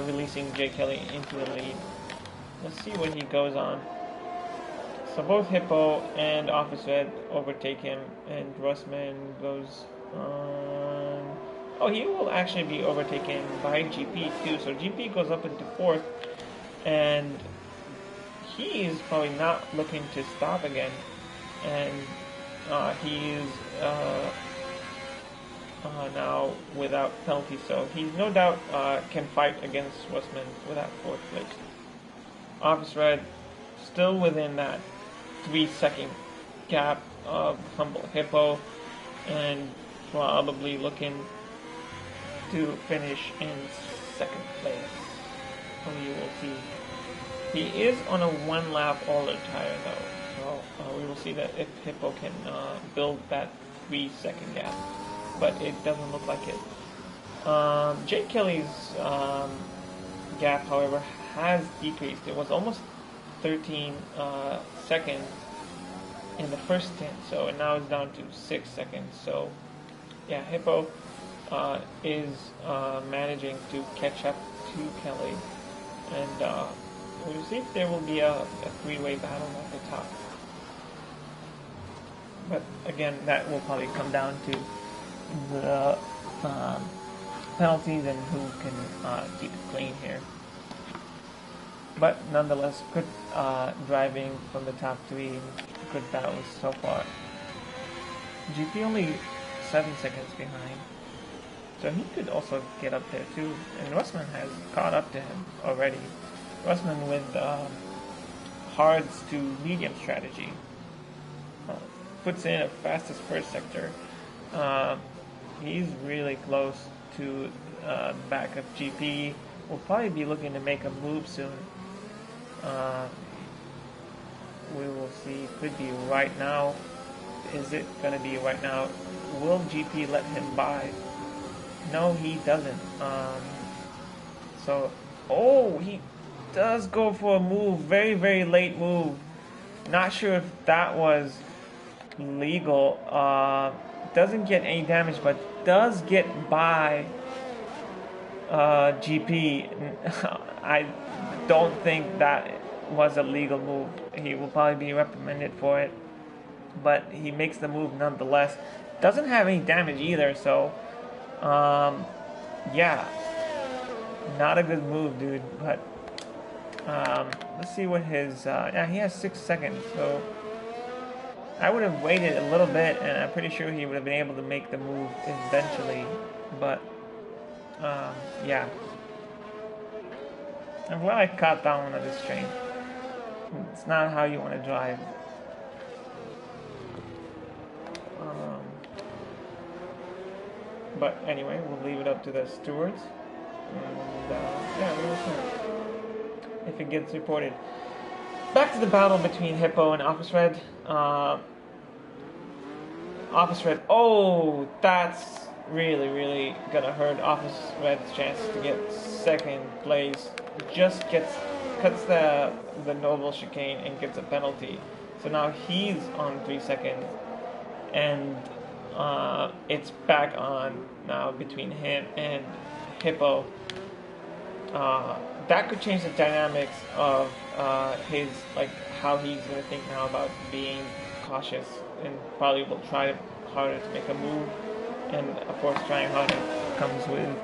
releasing Jake Kelly into the lead. Let's see what he goes on. So both Hippo and Office Red overtake him, and Russman goes on. Oh, he will actually be overtaken by GP too. So GP goes up into fourth, and he is probably not looking to stop again, and he is now without penalty. So he no doubt can fight against Russman without fourth place. Office Red still within that 3-second gap of Humble Hippo, and probably looking to finish in second place. We will see. He is on a 1-lap older tire though, so we will see that if Hippo can build that 3-second gap, but it doesn't look like it. Jake Kelly's gap, however, has decreased. It was almost 13 seconds in the first stint, so now it's down to 6 seconds. So yeah, Hippo is managing to catch up to Kelly, and we'll see if there will be a three-way battle at the top. But again, that will probably come down to the penalties and who can keep it clean here. But nonetheless, good driving from the top three, good battles so far. GP only 7 seconds behind, so he could also get up there too. And Russman has caught up to him already. Russman with hards to medium strategy puts in a fastest first sector. He's really close to the back of GP. Will probably be looking to make a move soon. We will see. Could be right now. Is it going to be right now? Will GP let him by? No, he doesn't. He does go for a move. Very, very late move. Not sure if that was legal. Doesn't get any damage, but does get by GP. I don't think that was a legal move. He will probably be reprimanded for it, but he makes the move nonetheless. Doesn't have any damage either, so yeah, not a good move, dude. But let's see what his he has 6 seconds, so I would have waited a little bit, and I'm pretty sure he would have been able to make the move eventually. But yeah, I'm glad I caught that one on this train. It's not how you want to drive. But anyway, we'll leave it up to the stewards. And yeah, we will see if it gets reported. Back to the battle between Hippo and Office Red. Office Red. Oh, that's really gonna hurt Office Red's chance to get second place. Just cuts the noble chicane and gets a penalty. So now he's on 3 seconds, and it's back on now between him and Hippo. That could change the dynamics of his, like, how he's gonna think now about being cautious, and probably will try harder to make a move. And of course, trying harder comes with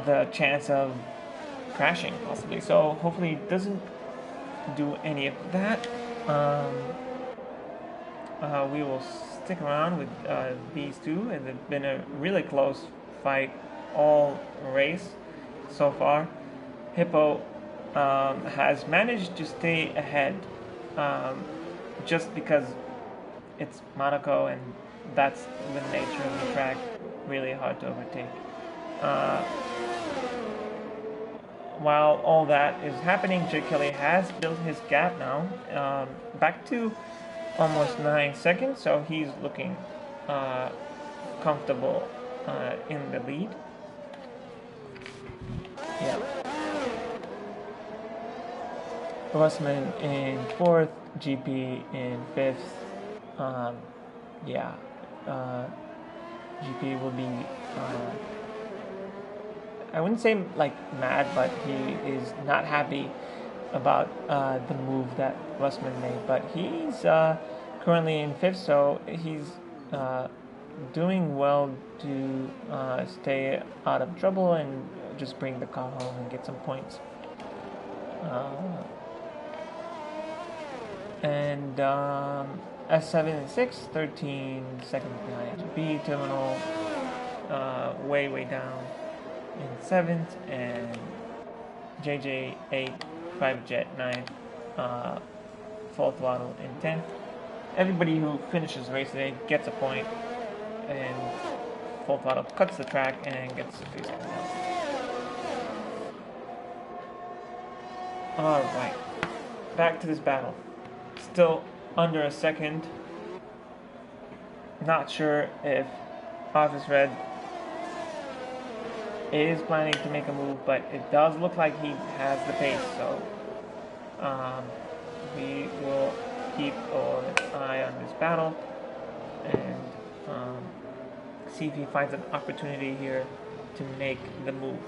the chance of crashing possibly. So hopefully it doesn't do any of that. We will stick around with these two, and it's been a really close fight all race so far. Hippo has managed to stay ahead just because it's Monaco, and that's the nature of the track. Really hard to overtake. While all that is happening, Jake Kelly has built his gap now back to almost 9 seconds, so he's looking comfortable in the lead. Yeah. Russman in 4th, GP in 5th. GP will be, I wouldn't say like mad, but he is not happy about the move that Russman made, but he's currently in 5th, so he's doing well to stay out of trouble and just bring the car home and get some points. And S7 and 6, 13 seconds behind HB Terminal, way down in 7th, and JJ 8, Private Jet 9, Full Throttle in 10th. Everybody who finishes the race today gets a point, and Full Throttle cuts the track and gets the 3 seconds out. Alright, back to this battle. Still under a second. Not sure if Office Red is planning to make a move, but it does look like he has the pace, so we will keep an eye on this battle and see if he finds an opportunity here to make the move.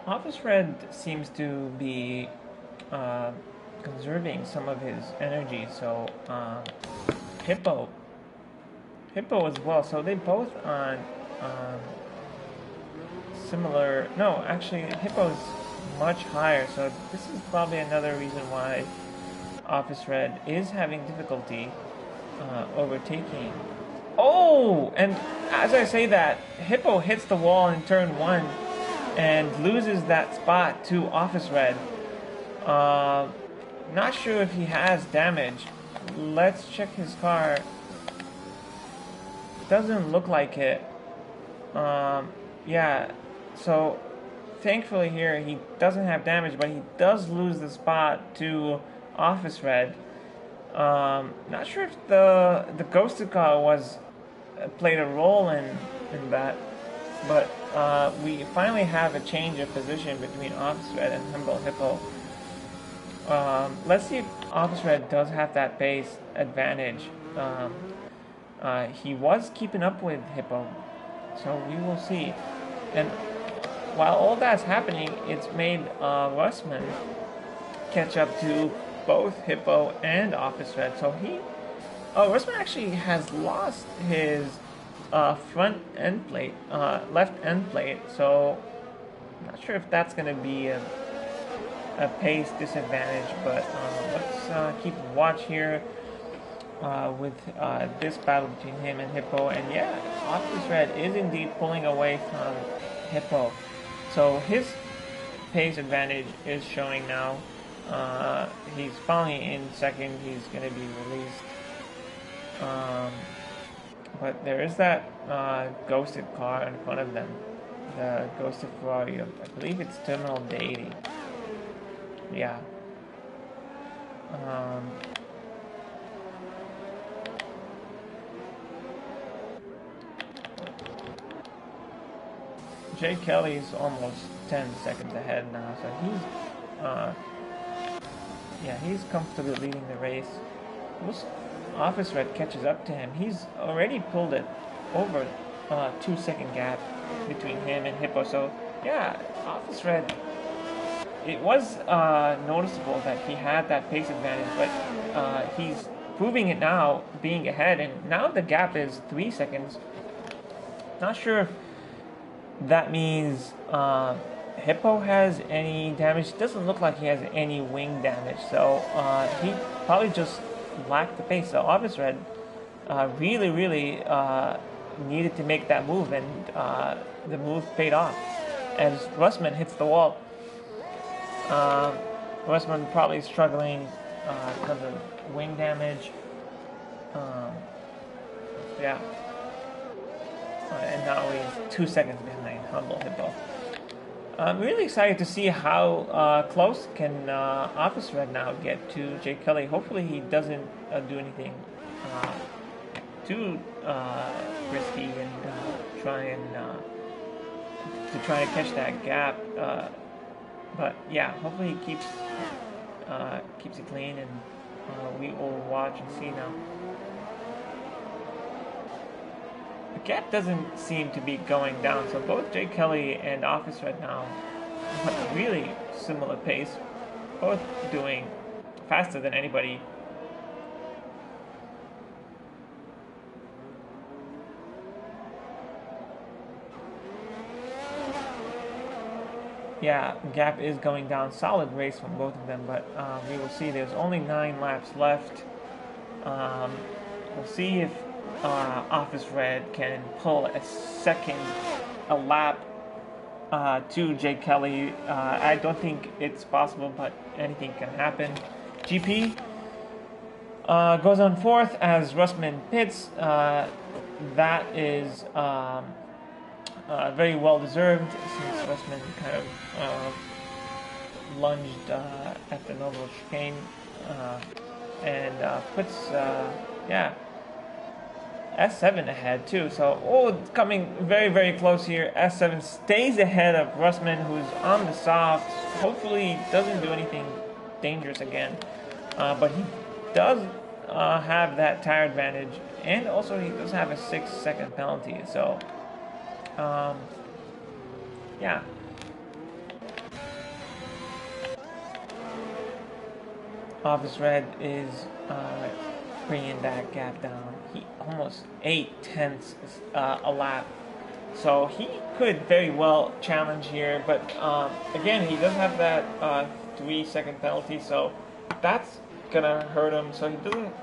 Office Red seems to be conserving some of his energy, so Hippo as well, so they both on similar, no, actually Hippo's much higher, so this is probably another reason why Office Red is having difficulty overtaking. Oh, and as I say that, Hippo hits the wall in turn 1 and loses that spot to Office Red. Not sure if he has damage. Let's check his car. Doesn't look like it. Yeah, so thankfully here he doesn't have damage, but he does lose the spot to Office Red. Not sure if the ghosted car played a role in that. But we finally have a change of position between Office Red and Humble Hippo. Let's see if Office Red does have that pace advantage. He was keeping up with Hippo, so we will see. And while all that's happening, it's made Russman catch up to both Hippo and Office Red. So Russman actually has lost his front end plate, left end plate, so not sure if that's going to be a pace disadvantage, but let's keep watch here with this battle between him and Hippo. And yeah, Office Red is indeed pulling away from Hippo, so his pace advantage is showing now. He's finally in second. He's going to be released. But there is that ghosted car in front of them, the ghosted Ferrari. I believe it's Terminal 80. Yeah. Jay Kelly's almost 10 seconds ahead now, so he's comfortably leading the race. Office Red catches up to him. He's already pulled it over 2-second gap between him and Hippo. So yeah, Office Red, it was noticeable that he had that pace advantage, but he's proving it now, being ahead, and now the gap is 3 seconds. Not sure if that means Hippo has any damage. Doesn't look like he has any wing damage, so he probably just lacked the pace. So Office Red really needed to make that move, and the move paid off as Russman hits the wall. Russman probably struggling because of wing damage. Yeah. And now he's 2 seconds behind Humble Hippo. I'm really excited to see how close can Office Red now get to Jay Kelly. Hopefully he doesn't do anything too risky and try to catch that gap. But yeah, hopefully he keeps it clean, and we will watch and see now. The gap doesn't seem to be going down, so both Jay Kelly and Office Red now at a really similar pace, both doing faster than anybody. Yeah, gap is going down. Solid race from both of them, but we will see. There's only 9 laps left. We'll see if Office Red can pull a lap to Jay Kelly. I don't think it's possible, but anything can happen. GP goes on 4th as Russman pits. That is very well deserved, since Russman kind of lunged at the Noble chicane and puts S7 ahead too. So it's coming very close here. S7 stays ahead of Russman, who's on the soft. Hopefully doesn't do anything dangerous again, but he does have that tire advantage, and also he does have a 6-second penalty. So yeah. Office Red is bringing that gap down. He almost 8/10 a lap, so he could very well challenge here. But again, he does have that 3-second penalty, so that's gonna hurt him. So he doesn't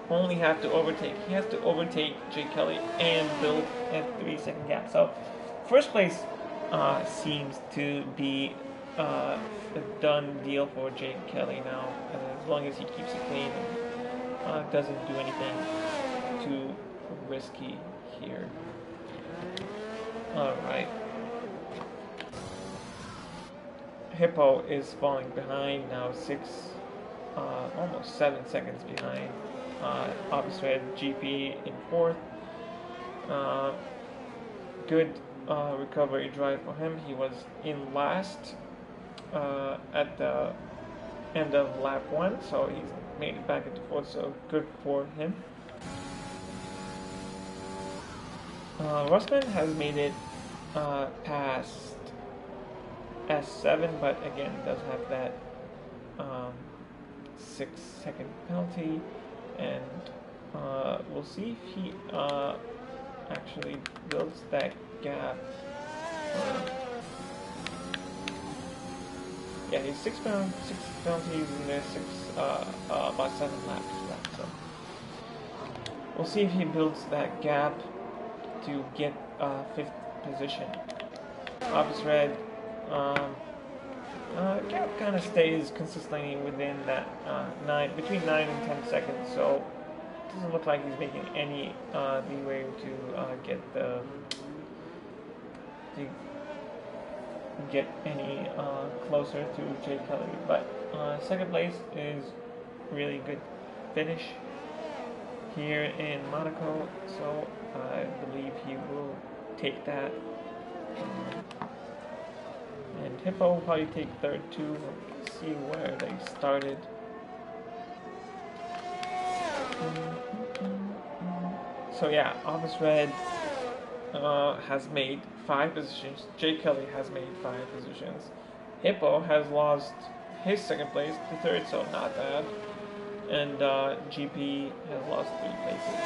only have to overtake; he has to overtake Jay Kelly and build a 3-second gap. So first place seems to be a done deal for Jay Kelly now, as long as he keeps it clean and doesn't do anything too risky here. Alright. Hippo is falling behind now, almost 7 seconds behind. Office Red GP in 4th. Good recovery drive for him. He was in last at the end of lap 1, so he's made it back into 4th, so good for him. Russman has made it past S7, but again does have that 6-second penalty, and we'll see if he actually builds that gap. Yeah, he's 6 penalties and there's about 7 laps left. So we'll see if he builds that gap to get 5th position. Office Red gap kind of stays consistently within that between 9 and 10 seconds. So it doesn't look like he's making any leeway to get any closer to Jay Kelly, but 2nd place is really good finish here in Monaco, so I believe he will take that. And Hippo will probably take 3rd too. Let's see where they started. So yeah, Office Red has made 5 positions. Jay Kelly has made 5 positions. Hippo has lost his 2nd place to 3rd, so not bad. And GP has lost 3 places.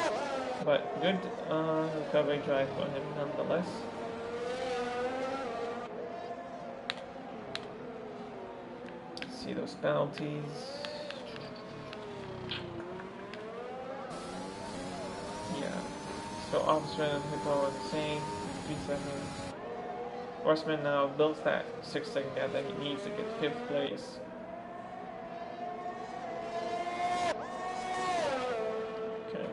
But good recovery drive for him nonetheless. see those penalties. Yeah. So Officer and Hippo are the same, 3 seconds. Horseman now builds that 6-second gap that he needs to get 5th place. Okay.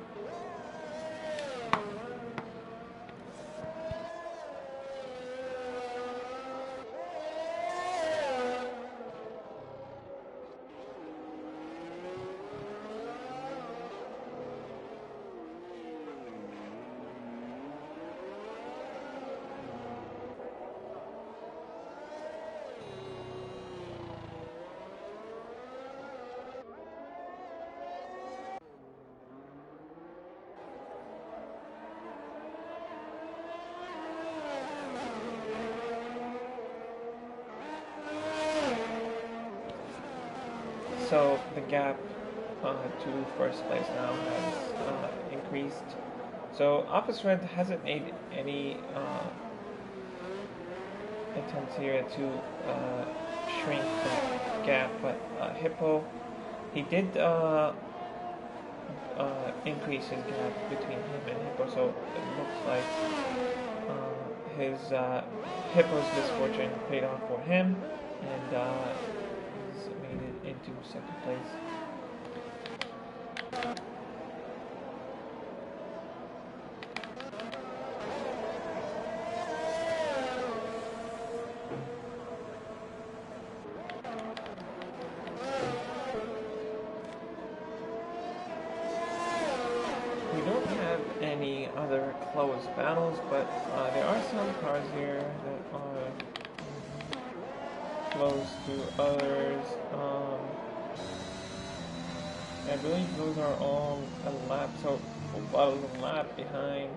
So the gap to first place now has increased. So Office Red hasn't made any attempts here to shrink that gap, but Hippo, he did increase his gap between him and Hippo, so it looks like his Hippo's misfortune paid off for him, and he's made it into 2nd place. We don't have any other close battles, but there are some cars here that are close to others. I believe those are all a lap, so about a lap behind.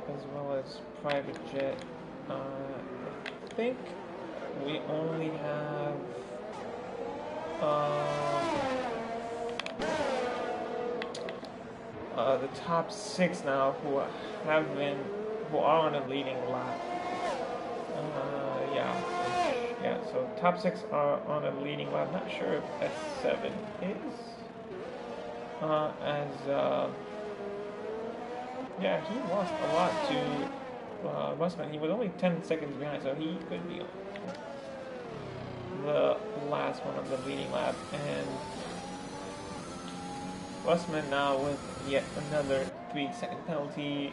As well as private jet. I think we only have the top 6 now who are on a leading lap. Yeah. So top 6 are on a leading lap. Not sure if S7 is. Yeah, he lost a lot to Westman. He was only 10 seconds behind, so he could be the last one of the leading lap. And Westman now with yet another 3-second penalty.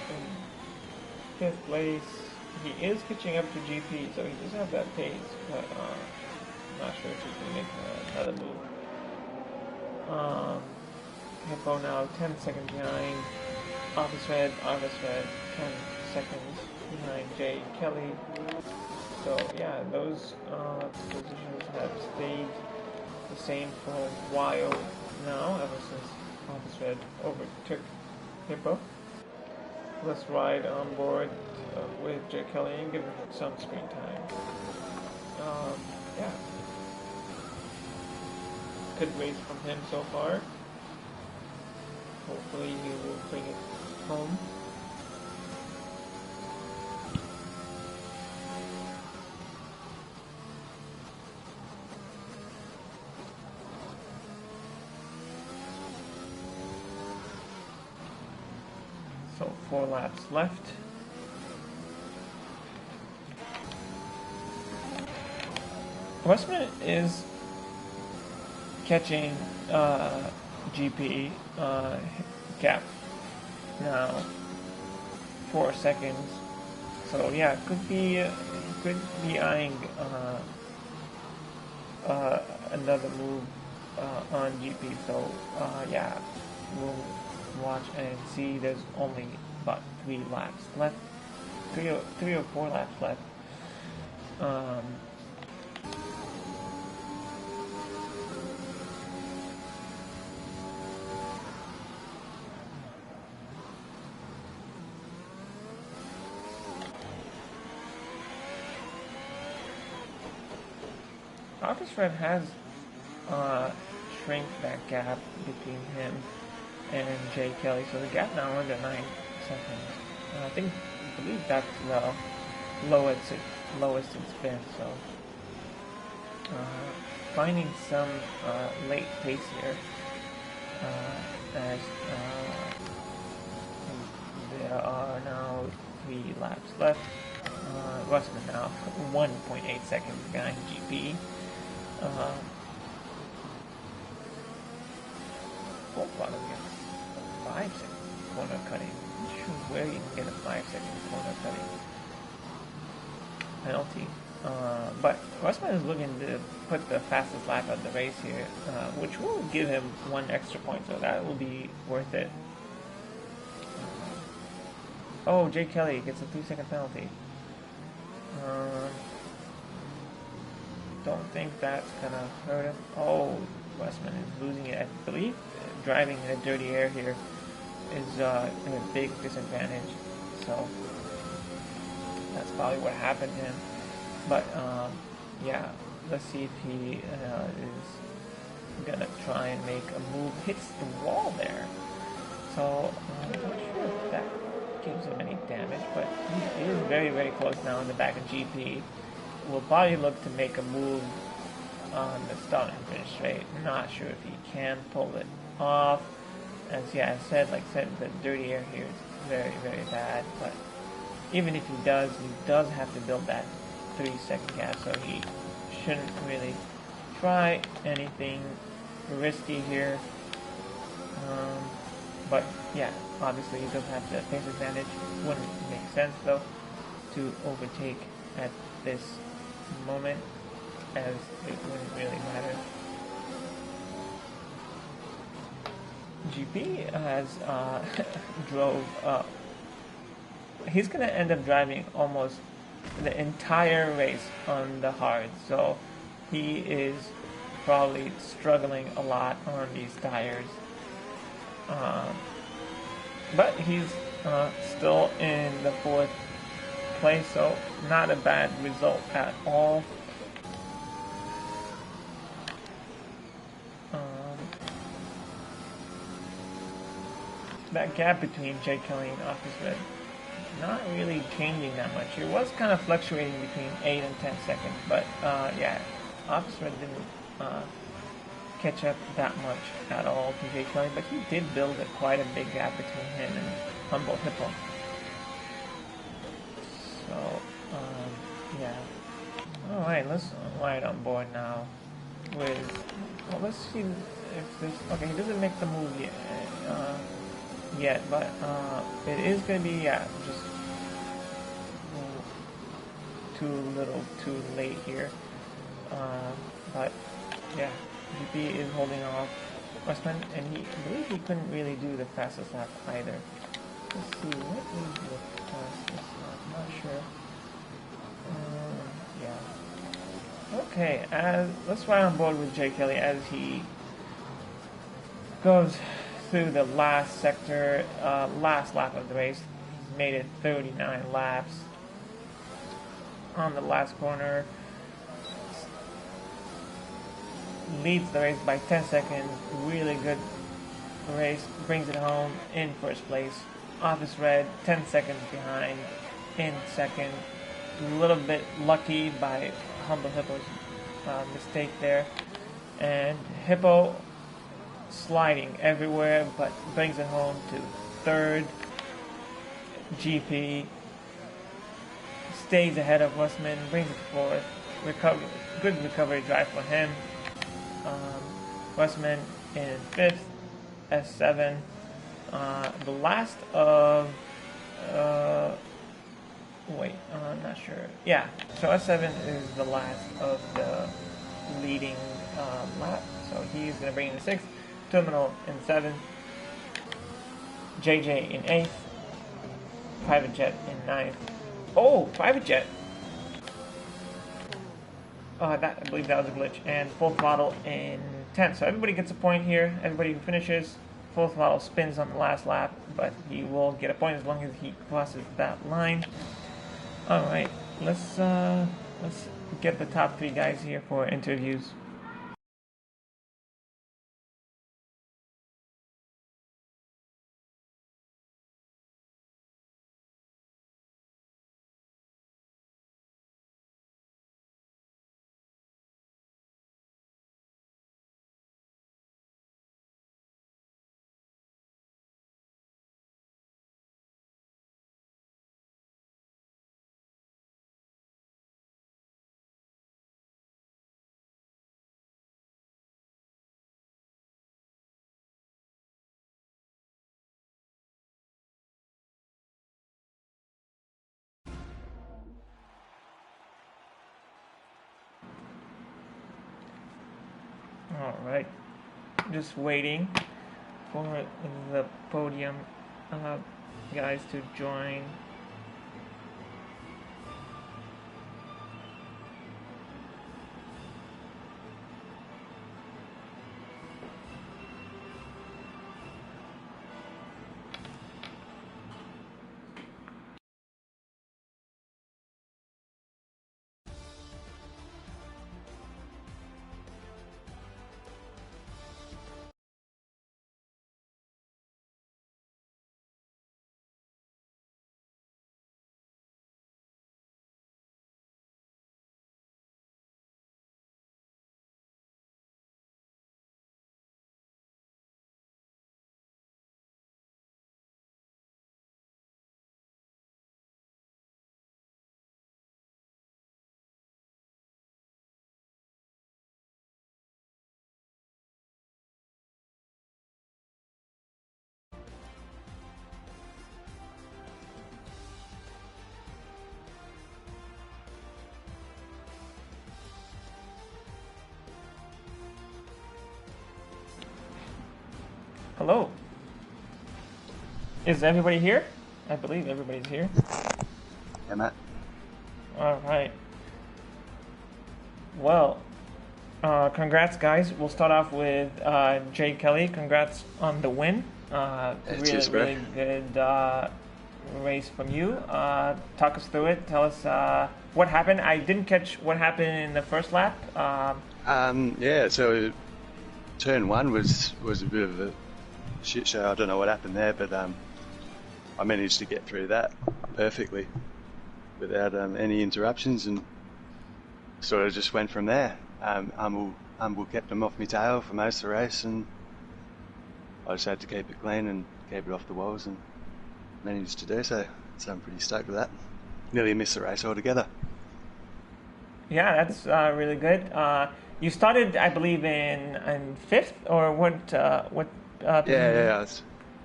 In 5th place. He is catching up to GP, so he does have that pace, but I'm not sure if he can make another move. Hippo now 10 seconds behind. Office Red, 10 seconds behind Jay Kelly. So yeah, those positions have stayed the same for a while now, ever since Office Red overtook Hippo. Let's ride on board with Jay Kelly and give him some screen time. Yeah. Good race from him so far. Hopefully he will bring it home. So 4 laps left. Westman is catching GP gap now 4 seconds. So yeah, could be eyeing another move on GP. So yeah, we'll watch and see. There's only about 3 laps left, 3 or 4 laps left. Office Red has shrink that gap between him and Jay Kelly, so the gap now under 9 seconds. I believe that's the lowest it's been. So finding some late pace here as there are now 3 laps left. Russman now 1.8 seconds behind GP. Full throttle gets 5 seconds corner cutting. I'm not sure where you can get a 5 second corner cutting penalty. But Russman is looking to put the fastest lap of the race here, which will give him 1 extra point, so that will be worth it. Oh, Jay Kelly gets a 3-second penalty. Don't think that's gonna hurt him. Oh, Russman is losing it. I believe driving in a dirty air here is a big disadvantage. So that's probably what happened to him. But yeah, let's see if he is gonna try and make a move. Hits the wall there. So I'm not sure if that gives him any damage, but he is very, very close now in the back of GP. Will probably look to make a move on the start and finish straight. Not sure if he can pull it off. As yeah, I said, the dirty air here is very, very bad. But even if he does have to build that 3-second gap, so he shouldn't really try anything risky here. But yeah, obviously he does have the pace advantage. Wouldn't make sense though to overtake at this moment, as it wouldn't really matter. GP has drove he's gonna end up driving almost the entire race on the hard, so he is probably struggling a lot on these tires. But he's still in the 4th place, so not a bad result at all. That gap between Jay Kelly and Office Red not really changing that much. It was kind of fluctuating between 8 and 10 seconds, but yeah, Office Red didn't catch up that much at all to Jay Kelly, but he did build quite a big gap between him and Humble Hippo. So, yeah. Alright, let's ride on board now with, well, let's see if this, okay, he doesn't make the move yet, but it is going to be, yeah, just too little, too late here. But, yeah, GP is holding off Russman, and I believe he couldn't really do the fastest lap either. Let's see, what is the fastest lap? I'm not sure. Yeah. Okay, let's ride on board with Jay Kelly as he goes through the last sector, last lap of the race. He's made it 39 laps. On the last corner, leads the race by 10 seconds. Really good race. Brings it home in 1st place. Office Red 10 seconds behind in 2nd. A little bit lucky by Humble Hippo's mistake there. And Hippo sliding everywhere, but brings it home to 3rd. GP stays ahead of Russman, brings it 4th. Good recovery drive for him. Russman in 5th, S7. The last of, I'm not sure. Yeah, so S7 is the last of the leading lap, so he's going to bring in the 6th. Terminal in 7th. JJ in 8th. Private Jet in 9th. Oh, Private Jet! I believe that was a glitch. And Full Throttle in 10th. So everybody gets a point here. Everybody who finishes, Full Throttle spins on the last lap, but he will get a point as long as he crosses that line. Alright, let's get the top 3 guys here for interviews. All right, just waiting for the podium guys to join. Hello. Is everybody here? I believe everybody's here. Yeah, Matt. All right. Well, congrats, guys. We'll start off with Jay Kelly. Congrats on the win. Really good race from you. Talk us through it. Tell us what happened. I didn't catch what happened in the first lap. Yeah, so turn one was a bit of a shit show. I don't know what happened there, but I managed to get through that perfectly without any interruptions, and sort of just went from there. Humble kept them off my tail for most of the race, and I just had to keep it clean and keep it off the walls, and managed to do so. So I'm pretty stoked with that. Nearly missed the race altogether. Yeah, that's really good. You started, I believe, in fifth, or what? Yeah.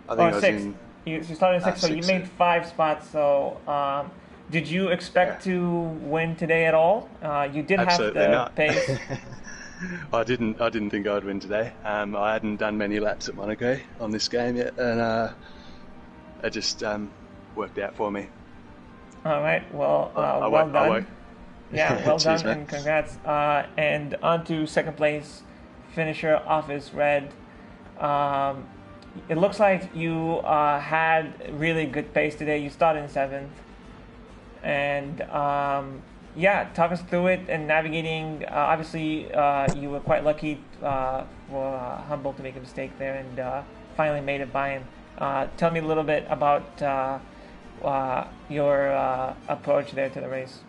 I think I was sixth. in. You started in sixth, so you made 5 spots. So, did you expect to win today at all? You did Absolutely have the not. pace. I didn't think I'd win today. I hadn't done many laps at Monaco on this game yet, and it just worked out for me. All right. Well, well done. Yeah, well Cheers, done, man. and congrats. And on to second place finisher, Office Red. It looks like you had really good pace today. You started in 7th. And yeah, talk us through it and navigating. Obviously, you were quite lucky for Humble to make a mistake there and finally made it by him. Tell me a little bit about your approach there to the race.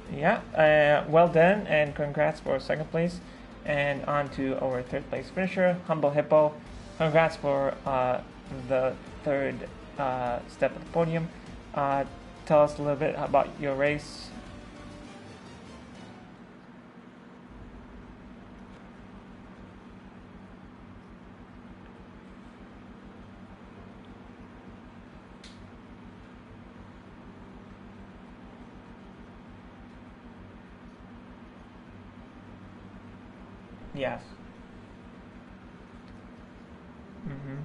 Yeah, well done, and congrats for second place. And on to our third place finisher, Humble Hippo. Congrats for the third step of the podium. Tell us a little bit about your race. Yes. Mm-hmm.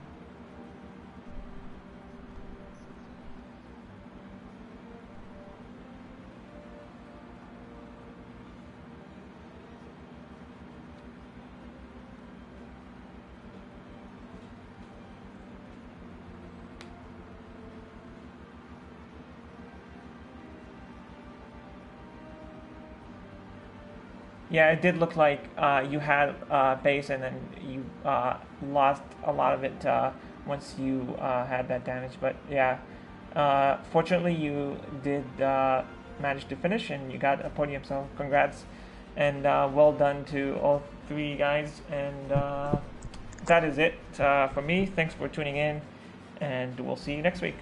Yeah, it did look like you had base, and then you lost a lot of it once you had that damage. But yeah, fortunately you did manage to finish and you got a podium, so congrats and well done to all three guys. And that is it for me. Thanks for tuning in, and we'll see you next week.